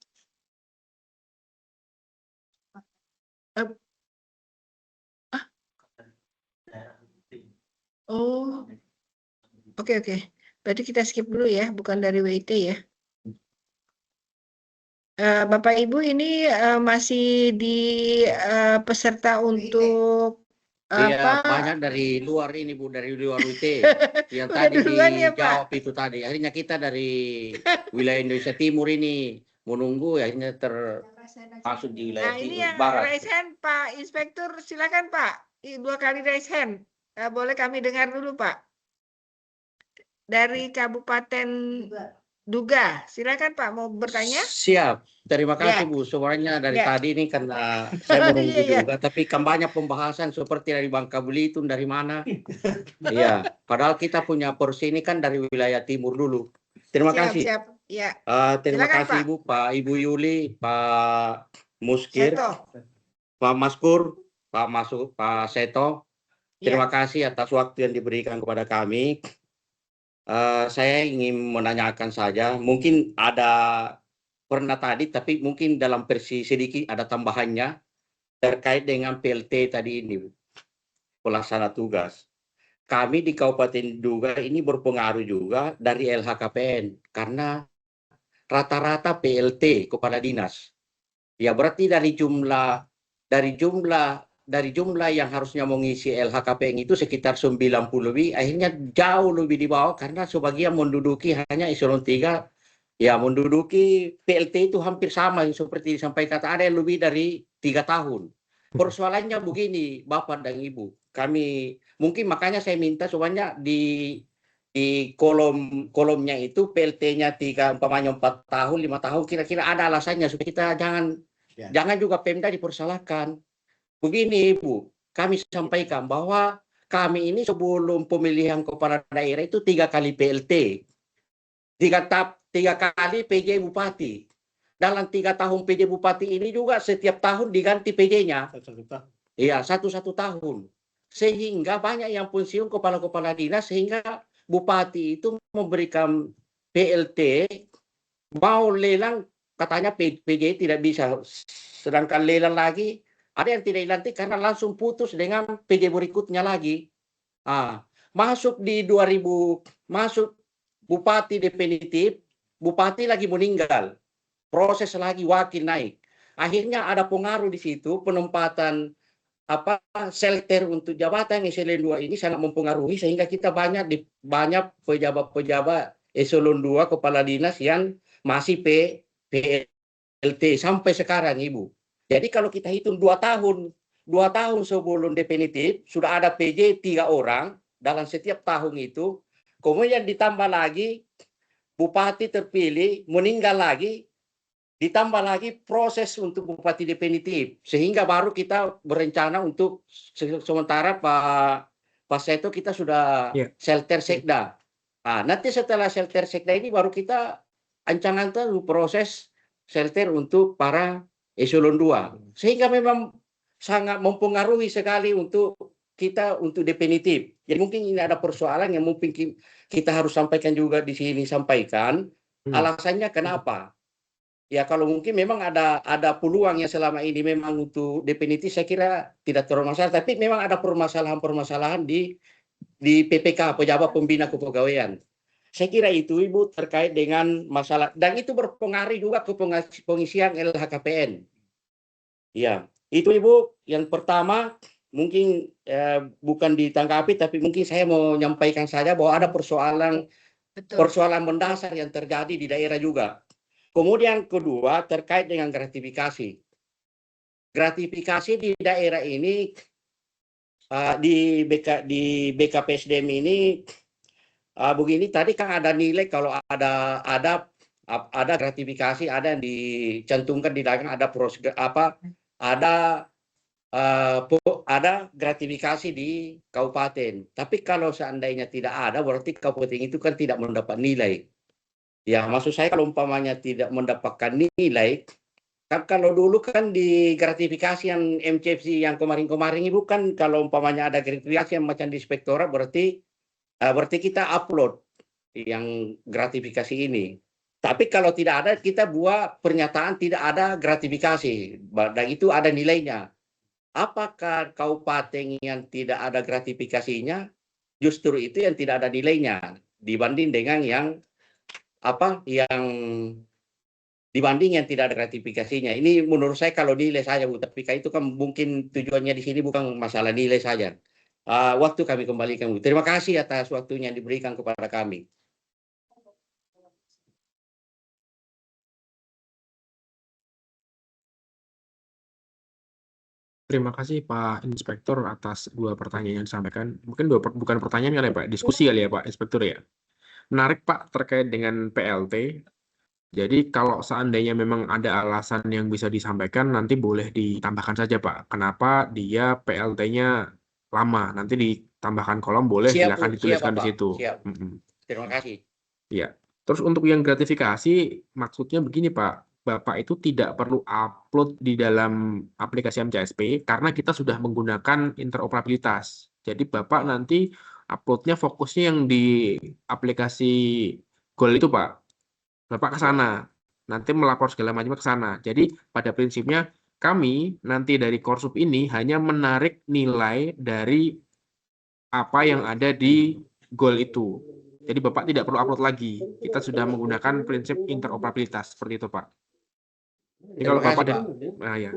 Oh, oke. Berarti kita skip dulu ya, bukan dari WIT ya. Bapak Ibu ini masih di peserta untuk Iya, banyak dari luar ini Bu, dari luar UT. Yang Udah tadi duluan ya, Pak? dijawab itu tadi. Akhirnya kita dari wilayah Indonesia Timur ini menunggu, akhirnya termasuk di wilayah Nah, ini Timur yang Barat. raise hand Pak Inspektur, silakan Pak. 2 kali raise hand. Boleh kami dengar dulu Pak. Dari Kabupaten Duga, silakan Pak mau bertanya. Siap, terima kasih Ya. Bu. Suaranya dari Ya. tadi ini karena saya menunggu Iya. juga, tapi kan banyak pembahasan seperti dari Bangka Belitung, dari mana. Iya, padahal kita punya porsi ini kan dari wilayah timur dulu. Terima kasih. Siap. Ya. Terima Silakan, kasih Pak. Ibu, Ibu Yuli, Pak Muskir, Seto. Pak Maskur, Pak Seto, Ya, terima kasih atas waktu yang diberikan kepada kami. Saya ingin menanyakan saja, mungkin pernah tadi, tapi mungkin dalam versi sedikit ada tambahannya terkait dengan PLT tadi ini, pelaksana tugas. Kami di Kabupaten Duga ini berpengaruh juga dari LHKPN, karena rata-rata PLT kepala dinas. Ya berarti dari jumlah yang harusnya mengisi LHKPN itu sekitar 90 lebih, akhirnya jauh lebih di bawah karena sebagian menduduki hanya eselon 3, ya menduduki PLT itu hampir sama seperti disampaikan, ada yang lebih dari 3 tahun. Persoalannya begini, Bapak dan Ibu, kami mungkin makanya saya minta semuanya di kolomnya itu PLT-nya 3, umpamanya 4 tahun, 5 tahun, kira-kira ada alasannya supaya kita jangan juga Pemda dipersalahkan. Begini Ibu, kami sampaikan bahwa kami ini sebelum pemilihan kepala daerah itu 3 kali PLT, 3 kali PJ Bupati. Dalam 3 tahun PJ Bupati ini juga setiap tahun diganti PJ-nya. Iya, 1 tahun. Sehingga banyak yang pensiun kepala-kepala dinas, sehingga Bupati itu memberikan PLT, mau lelang katanya PJ tidak bisa, sedangkan lelang lagi ada yang tidak dilantik karena langsung putus dengan PJ berikutnya lagi. Masuk di 2000, masuk Bupati definitif, Bupati lagi meninggal, proses lagi wakil naik. Akhirnya ada pengaruh di situ, penempatan shelter untuk jabatan eselon 2 ini sangat mempengaruhi, sehingga kita banyak pejabat-pejabat eselon 2 kepala dinas yang masih PLT sampai sekarang Ibu. Jadi kalau kita hitung 2 tahun sebelum definitif sudah ada PJ 3 orang dalam setiap tahun itu, kemudian ditambah lagi Bupati terpilih meninggal lagi, ditambah lagi proses untuk Bupati definitif, sehingga baru kita berencana untuk sementara Pak Seto kita sudah shelter sekda. Nanti setelah shelter sekda ini baru kita ancang-ancang proses shelter untuk para eselon 2, sehingga memang sangat mempengaruhi sekali untuk kita untuk definitif. Jadi mungkin ini ada persoalan yang mungkin kita harus sampaikan juga di sini, sampaikan alasannya kenapa. Ya kalau mungkin memang ada peluang yang selama ini memang untuk definitif saya kira tidak terlalu masalah, tapi memang ada permasalahan di PPK, pejabat pembina kepegawaian. Saya kira itu Ibu terkait dengan masalah, dan itu berpengaruh juga ke pengisian LHKPN. Ya, itu Ibu yang pertama. Mungkin bukan ditanggapi, tapi mungkin saya mau menyampaikan saja bahwa ada persoalan mendasar yang terjadi di daerah juga. Kemudian kedua terkait dengan gratifikasi. Gratifikasi di daerah ini di BKPSDM ini begini, tadi kan ada nilai, kalau ada gratifikasi, ada yang dicantumkan di dalam, ada gratifikasi di kabupaten. Tapi kalau seandainya tidak ada, berarti kabupaten itu kan tidak mendapat nilai. Ya, maksud saya kalau umpamanya tidak mendapatkan nilai, kan kalau dulu kan di gratifikasi yang MCFC yang kemarin-kemarin Ibu kan, kalau umpamanya ada gratifikasi yang macam di inspektorat, berarti kita upload yang gratifikasi ini. Tapi kalau tidak ada, kita buat pernyataan tidak ada gratifikasi, dan itu ada nilainya. Apakah kabupaten yang tidak ada gratifikasinya justru itu yang tidak ada nilainya dibanding dengan yang dibanding yang tidak ada gratifikasinya? Ini menurut saya kalau nilai saja Bu, tapi itu kan mungkin tujuannya di sini bukan masalah nilai saja. Waktu kami kembalikan Bu. Terima kasih atas waktunya yang diberikan kepada kami. Terima kasih Pak Inspektur atas 2 pertanyaan yang disampaikan. Mungkin bukan pertanyaan kali ya Pak, diskusi kali ya Pak Inspektur ya. Menarik Pak terkait dengan PLT. Jadi kalau seandainya memang ada alasan yang bisa disampaikan, nanti boleh ditambahkan saja Pak. Kenapa dia PLT-nya lama? Nanti ditambahkan kolom, boleh silakan dituliskan di situ. Terima kasih. Ya. Terus untuk yang gratifikasi, maksudnya begini Pak. Bapak itu tidak perlu upload di dalam aplikasi MCSP karena kita sudah menggunakan interoperabilitas. Jadi Bapak nanti uploadnya fokusnya yang di aplikasi Goal itu Pak. Bapak ke sana, nanti melapor segala macam ke sana. Jadi pada prinsipnya kami nanti dari Korsup ini hanya menarik nilai dari apa yang ada di Goal itu. Jadi Bapak tidak perlu upload lagi. Kita sudah menggunakan prinsip interoperabilitas seperti itu Pak. Ini kalau Terima Bapak kasih, ada, nah ya,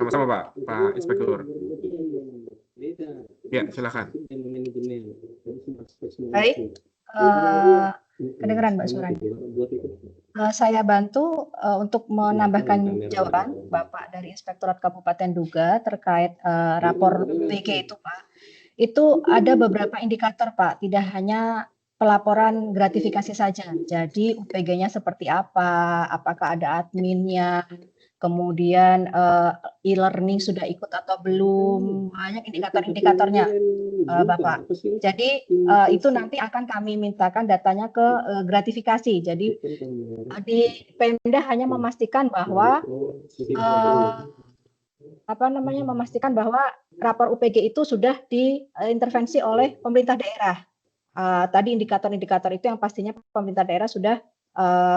sama-sama Pak Inspektur. Ya, silakan. Baik, kedengeran Mbak suaranya. Saya bantu untuk menambahkan jawaban Bapak dari Inspektorat Kabupaten Duga terkait rapor PG itu Pak. Itu ada beberapa indikator Pak, tidak hanya pelaporan gratifikasi saja. Jadi UPG-nya seperti apa, apakah ada adminnya, kemudian e-learning sudah ikut atau belum, banyak indikator-indikatornya Bapak. Jadi itu nanti akan kami mintakan datanya ke gratifikasi. Jadi di Pemda hanya memastikan bahwa memastikan bahwa rapor UPG itu sudah diintervensi oleh pemerintah daerah. Tadi indikator-indikator itu yang pastinya pemerintah daerah sudah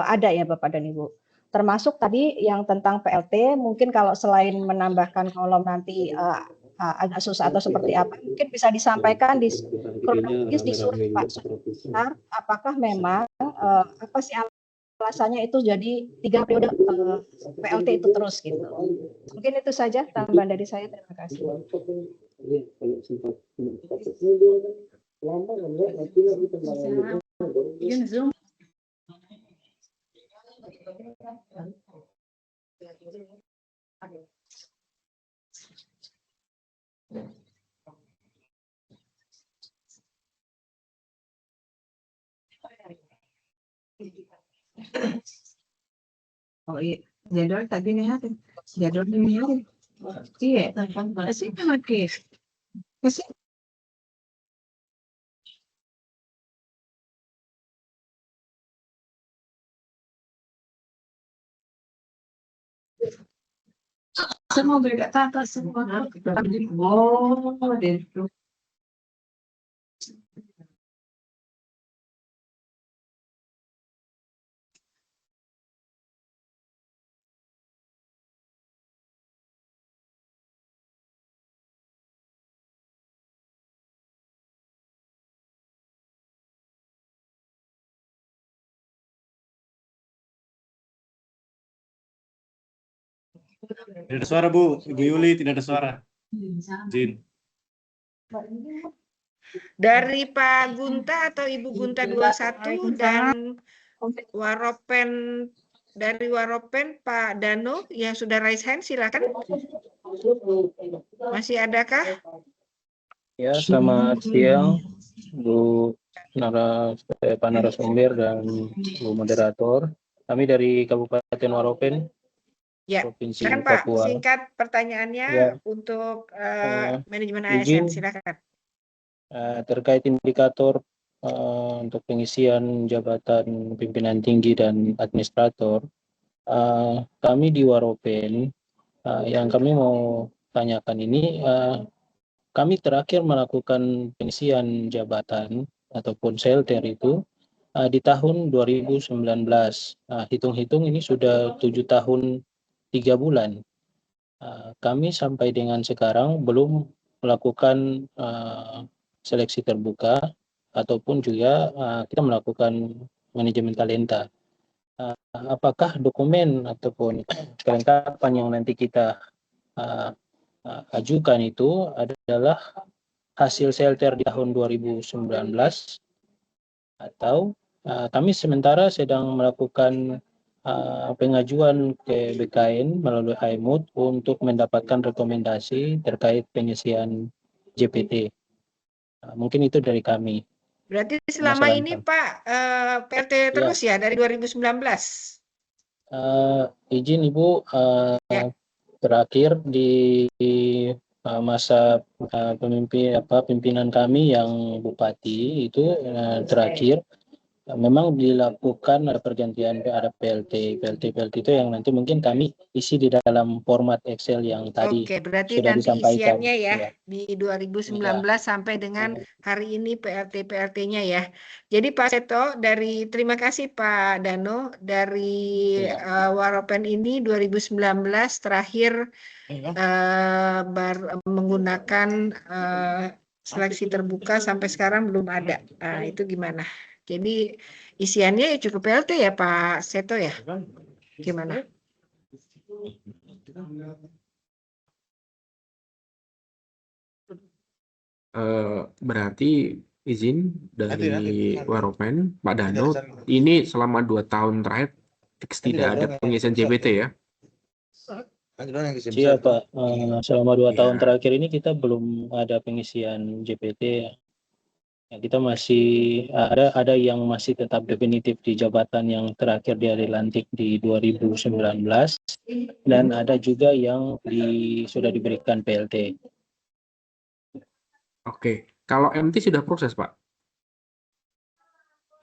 ada ya Bapak dan Ibu. Termasuk tadi yang tentang PLT, mungkin kalau selain menambahkan kolom nanti agak susah atau seperti apa, mungkin bisa disampaikan di kronologis di surat Pak Sutar, apakah memang apa sih alasannya itu jadi 3 periode PLT itu terus gitu. Mungkin itu saja tambahan dari saya, terima kasih. Zoom. Oh iya, jadwal tadi nih hari. Jadwal ini hari. Iya, masih kan lagi. Masih. Semua beda kata semua. Oh, itu. Tidak ada suara Bu, Ibu Yuli tidak ada suara. Izin. Dari Pak Gunta atau Ibu Gunta 21 dan Waropen dari Waropen Pak Dano yang sudah raise hand, silakan. Masih adakah? Ya, selamat siang Bu Pak narasumber dan Bu moderator. Kami dari Kabupaten Waropen, Ya, Provinsi silakan Pak, Papua. singkat pertanyaannya Ya. untuk manajemen izin. ASN, silakan. Terkait indikator untuk pengisian jabatan pimpinan tinggi dan administrator, kami di Waropen yang kami mau tanyakan ini, kami terakhir melakukan pengisian jabatan ataupun selter itu di tahun 2019. Hitung-hitung ini sudah 7 tahun 3 bulan. Kami sampai dengan sekarang belum melakukan seleksi terbuka ataupun juga kita melakukan manajemen talenta. Apakah dokumen ataupun kelengkapan yang nanti kita ajukan itu adalah hasil selter di tahun 2019 atau kami sementara sedang melakukan pengajuan ke BKN melalui HIMUT untuk mendapatkan rekomendasi terkait pengisian JPT. Mungkin itu dari kami. Berarti selama ini Pak PLT terus ya dari 2019? Izin Ibu, terakhir di masa pimpinan kami yang Bupati itu terakhir memang dilakukan ada pergantian, ada PLT itu yang nanti mungkin kami isi di dalam format Excel yang tadi Oke, berarti sudah nanti disampaikan. isiannya ya Ya. di 2019 sampai dengan hari ini PLT-PLT-nya ya. Jadi Pak Seto terima kasih Pak Dano dari Ya. Waropen ini 2019 terakhir menggunakan seleksi terbuka sampai sekarang belum ada. Nah, itu gimana? Jadi isiannya ya cukup PLT ya Pak Seto ya? Gimana? Berarti izin dari Waropen, Pak Dano, ini selama 2 tahun terakhir fix tidak ada pengisian JBT ya? Iya Pak, selama 2 tahun Ya. terakhir ini kita belum ada pengisian JPT. Ya, kita masih ada yang masih tetap definitif di jabatan yang terakhir dia dilantik di 2019 dan ada juga yang sudah diberikan PLT. Oke, kalau MT sudah proses Pak?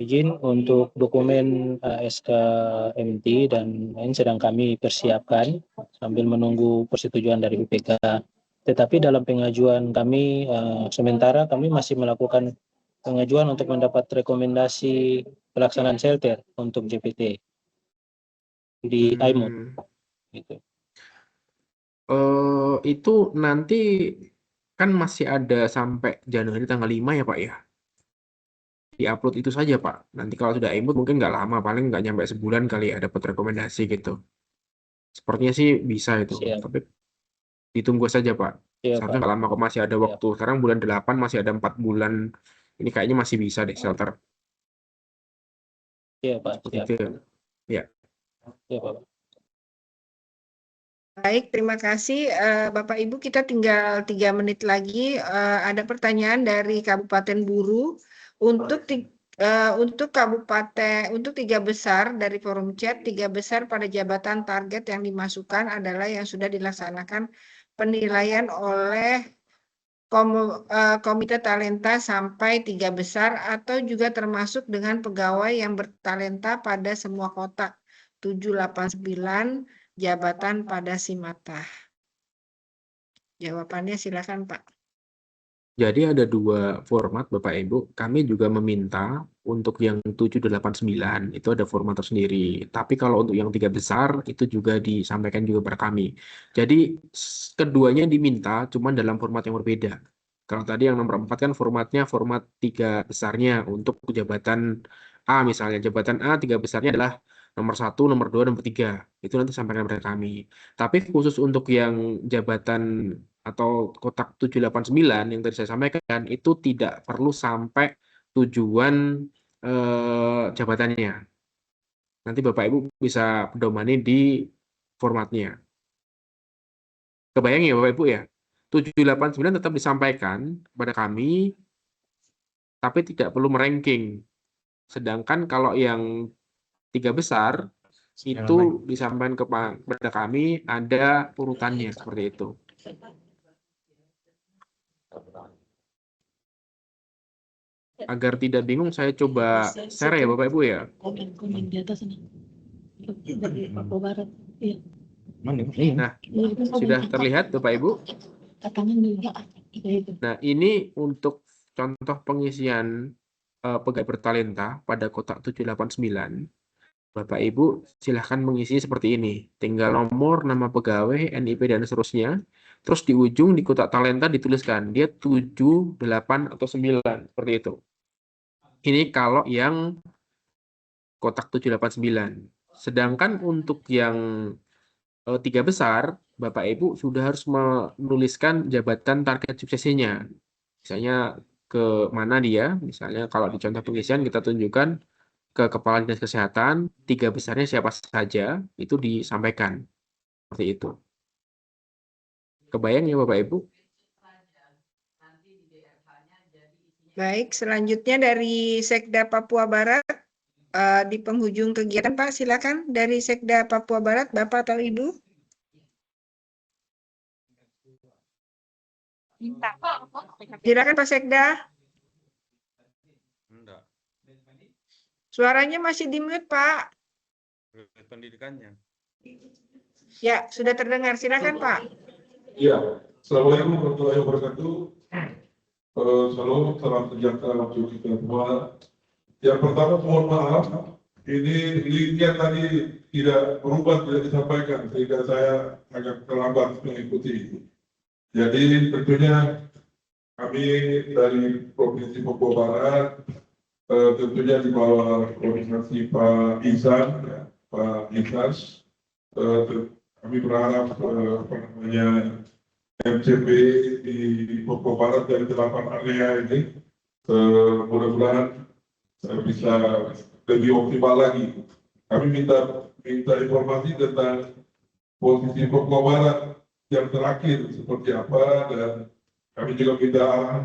Izin untuk dokumen SK MT dan lain sedang kami persiapkan sambil menunggu persetujuan dari BPK. Tetapi dalam pengajuan kami sementara kami masih melakukan pengajuan untuk mendapat rekomendasi pelaksanaan shelter untuk JPT di IMOD. Gitu. Itu nanti kan masih ada sampai Januari tanggal 5 ya Pak ya? Di-upload itu saja Pak. Nanti kalau sudah imut mungkin nggak lama, paling nggak nyampe sebulan kali ya dapat rekomendasi gitu. Sepertinya sih bisa itu, Siap. tapi ditunggu saja Pak. Iya, Seharusnya Pak. nggak lama kok, masih ada waktu. Sekarang bulan 8 masih ada 4 bulan. Ini kayaknya masih bisa deh shelter. Iya, Pak. Seperti Siap. itu ya. Ya. Iya, Pak. Baik, terima kasih Bapak Ibu. Kita tinggal 3 menit lagi. Ada pertanyaan dari Kabupaten Buru untuk kabupaten, untuk 3 besar dari forum chat, 3 besar pada jabatan target yang dimasukkan adalah yang sudah dilaksanakan penilaian oleh Komite Talenta sampai 3 besar atau juga termasuk dengan pegawai yang bertalenta pada semua kotak 789 jabatan pada Simata. Jawabannya silakan Pak. Jadi ada 2 format Bapak Ibu. Kami juga meminta untuk yang 789 itu ada format tersendiri. Tapi kalau untuk yang 3 besar itu juga disampaikan juga pada kami. Jadi keduanya diminta cuma dalam format yang berbeda. Kalau tadi yang nomor 4 kan formatnya format 3 besarnya untuk jabatan A misalnya. Jabatan A 3 besarnya adalah nomor 1, nomor 2, nomor 3. Itu nanti sampaikan pada kami. Tapi khusus untuk yang jabatan atau kotak 789 yang tadi saya sampaikan itu tidak perlu sampai tujuan jabatannya. Nanti Bapak Ibu bisa pedomani di formatnya. Kebayang ya Bapak Ibu ya? 789 tetap disampaikan kepada kami, tapi tidak perlu meranking. Sedangkan kalau yang 3 besar itu disampaikan kepada kami ada urutannya seperti itu. Agar tidak bingung, saya coba share ya Bapak Ibu ya. Komen di atas ini. Dari Papua Barat. Iya. Nah, sudah terlihat Bapak Ibu? Nah, ini untuk contoh pengisian pegawai bertalenta pada kotak 789. Bapak Ibu silahkan mengisi seperti ini. Tinggal nomor, nama pegawai, NIP, dan seterusnya. Terus di ujung di kotak talenta dituliskan dia 7, 8, atau 9. Seperti itu. Ini kalau yang kotak 789. Sedangkan untuk yang 3 besar, Bapak Ibu sudah harus menuliskan jabatan target suksesinya. Misalnya ke mana dia, misalnya kalau di contoh pengisian kita tunjukkan ke Kepala Dinas Kesehatan, 3 besarnya siapa saja, itu disampaikan. Seperti itu. Kebayang ya Bapak Ibu? Baik, selanjutnya dari Sekda Papua Barat. Di penghujung kegiatan Pak, silakan dari Sekda Papua Barat, Bapak atau Ibu. Silakan Pak Sekda. Suaranya masih di mute, Pak. Pendidikannya. Ya, sudah terdengar. Silakan, Pak. Iya, Assalamualaikum warahmatullahi wabarakatuh. Salam sejahtera untuk kita semua. Yang pertama mohon maaf, ini linknya tadi tidak berubah, tidak disampaikan, sehingga saya agak terlambat mengikuti. Jadi tentunya kami dari Provinsi Papua Barat, tentunya di bawah koordinasi Pak Ihsan, ya, Pak Ikhlas, kami berharap MCP di Papua Barat dari 8 area ini mudah-mudahan bisa lebih optimal lagi. Kami minta informasi tentang posisi Papua Barat yang terakhir seperti apa, dan kami juga minta arahan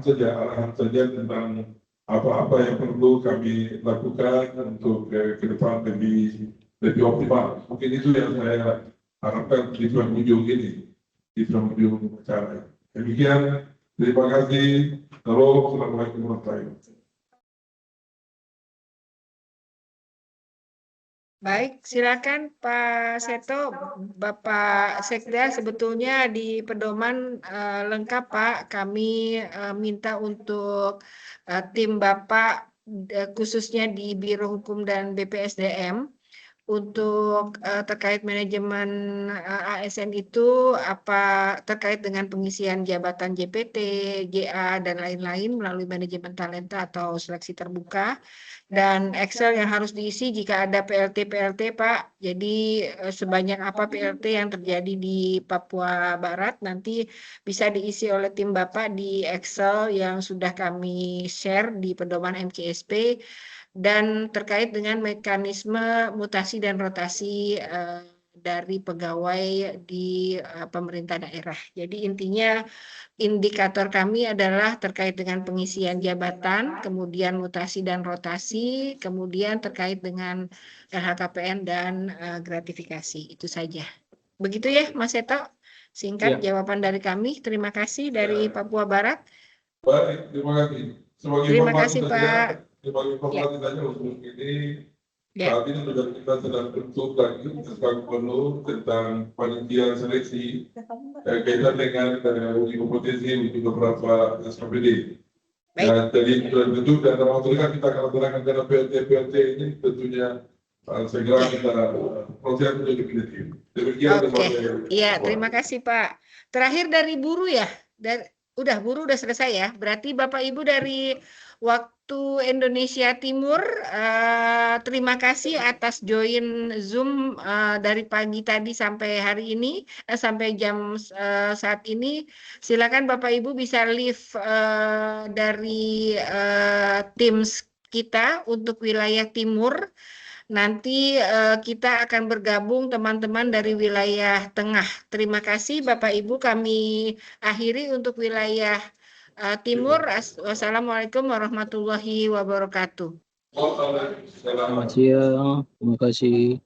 saja tentang apa-apa yang perlu kami lakukan untuk ke depan lebih optimal. Mungkin itu yang saya harapkan di ujung ini, di ujung acara. Demikian, terima kasih. Assalamualaikum warahmatullahi wabarakatuh. Baik, silakan Pak Seto, Bapak Sekda. Sebetulnya di pedoman lengkap Pak. Kami minta untuk tim Bapak khususnya di Biro Hukum dan BPSDM untuk terkait manajemen ASN itu apa terkait dengan pengisian jabatan JPT, GA dan lain-lain melalui manajemen talenta atau seleksi terbuka, dan Excel yang harus diisi jika ada PLT Pak. Jadi sebanyak apa PLT yang terjadi di Papua Barat nanti bisa diisi oleh tim Bapak di Excel yang sudah kami share di pedoman MCSP. Dan terkait dengan mekanisme mutasi dan rotasi dari pegawai di pemerintah daerah. Jadi intinya indikator kami adalah terkait dengan pengisian jabatan, kemudian mutasi dan rotasi, kemudian terkait dengan LHKPN dan gratifikasi. Itu saja. Begitu ya Mas Seto, singkat jawaban dari kami. Terima kasih dari Papua Barat. Baik, terima kasih. Terima kasih Pak. Sebagai informasi saja untuk ini, saat ini sudah kita sedang bentuk lagi SK Gubernur tentang panitia seleksi kaitan dengan uji kompetensi untuk beberapa SKPD. Ya, jadi sudah bentuk dan termasuk kita akan laksanakan karena PLT ini tentunya segera kita proses untuk definitif. Demikian. Iya, terima kasih Pak. Terakhir dari buruh ya, buruh udah selesai ya. Berarti Bapak Ibu dari waktu Indonesia Timur, terima kasih atas join Zoom dari pagi tadi sampai hari ini, sampai jam saat ini. Silakan Bapak Ibu bisa leave dari Teams kita untuk wilayah Timur. Nanti kita akan bergabung teman-teman dari wilayah Tengah. Terima kasih Bapak Ibu, kami akhiri untuk wilayah Timur. Wassalamualaikum warahmatullahi wabarakatuh. Selamat siang, terima kasih.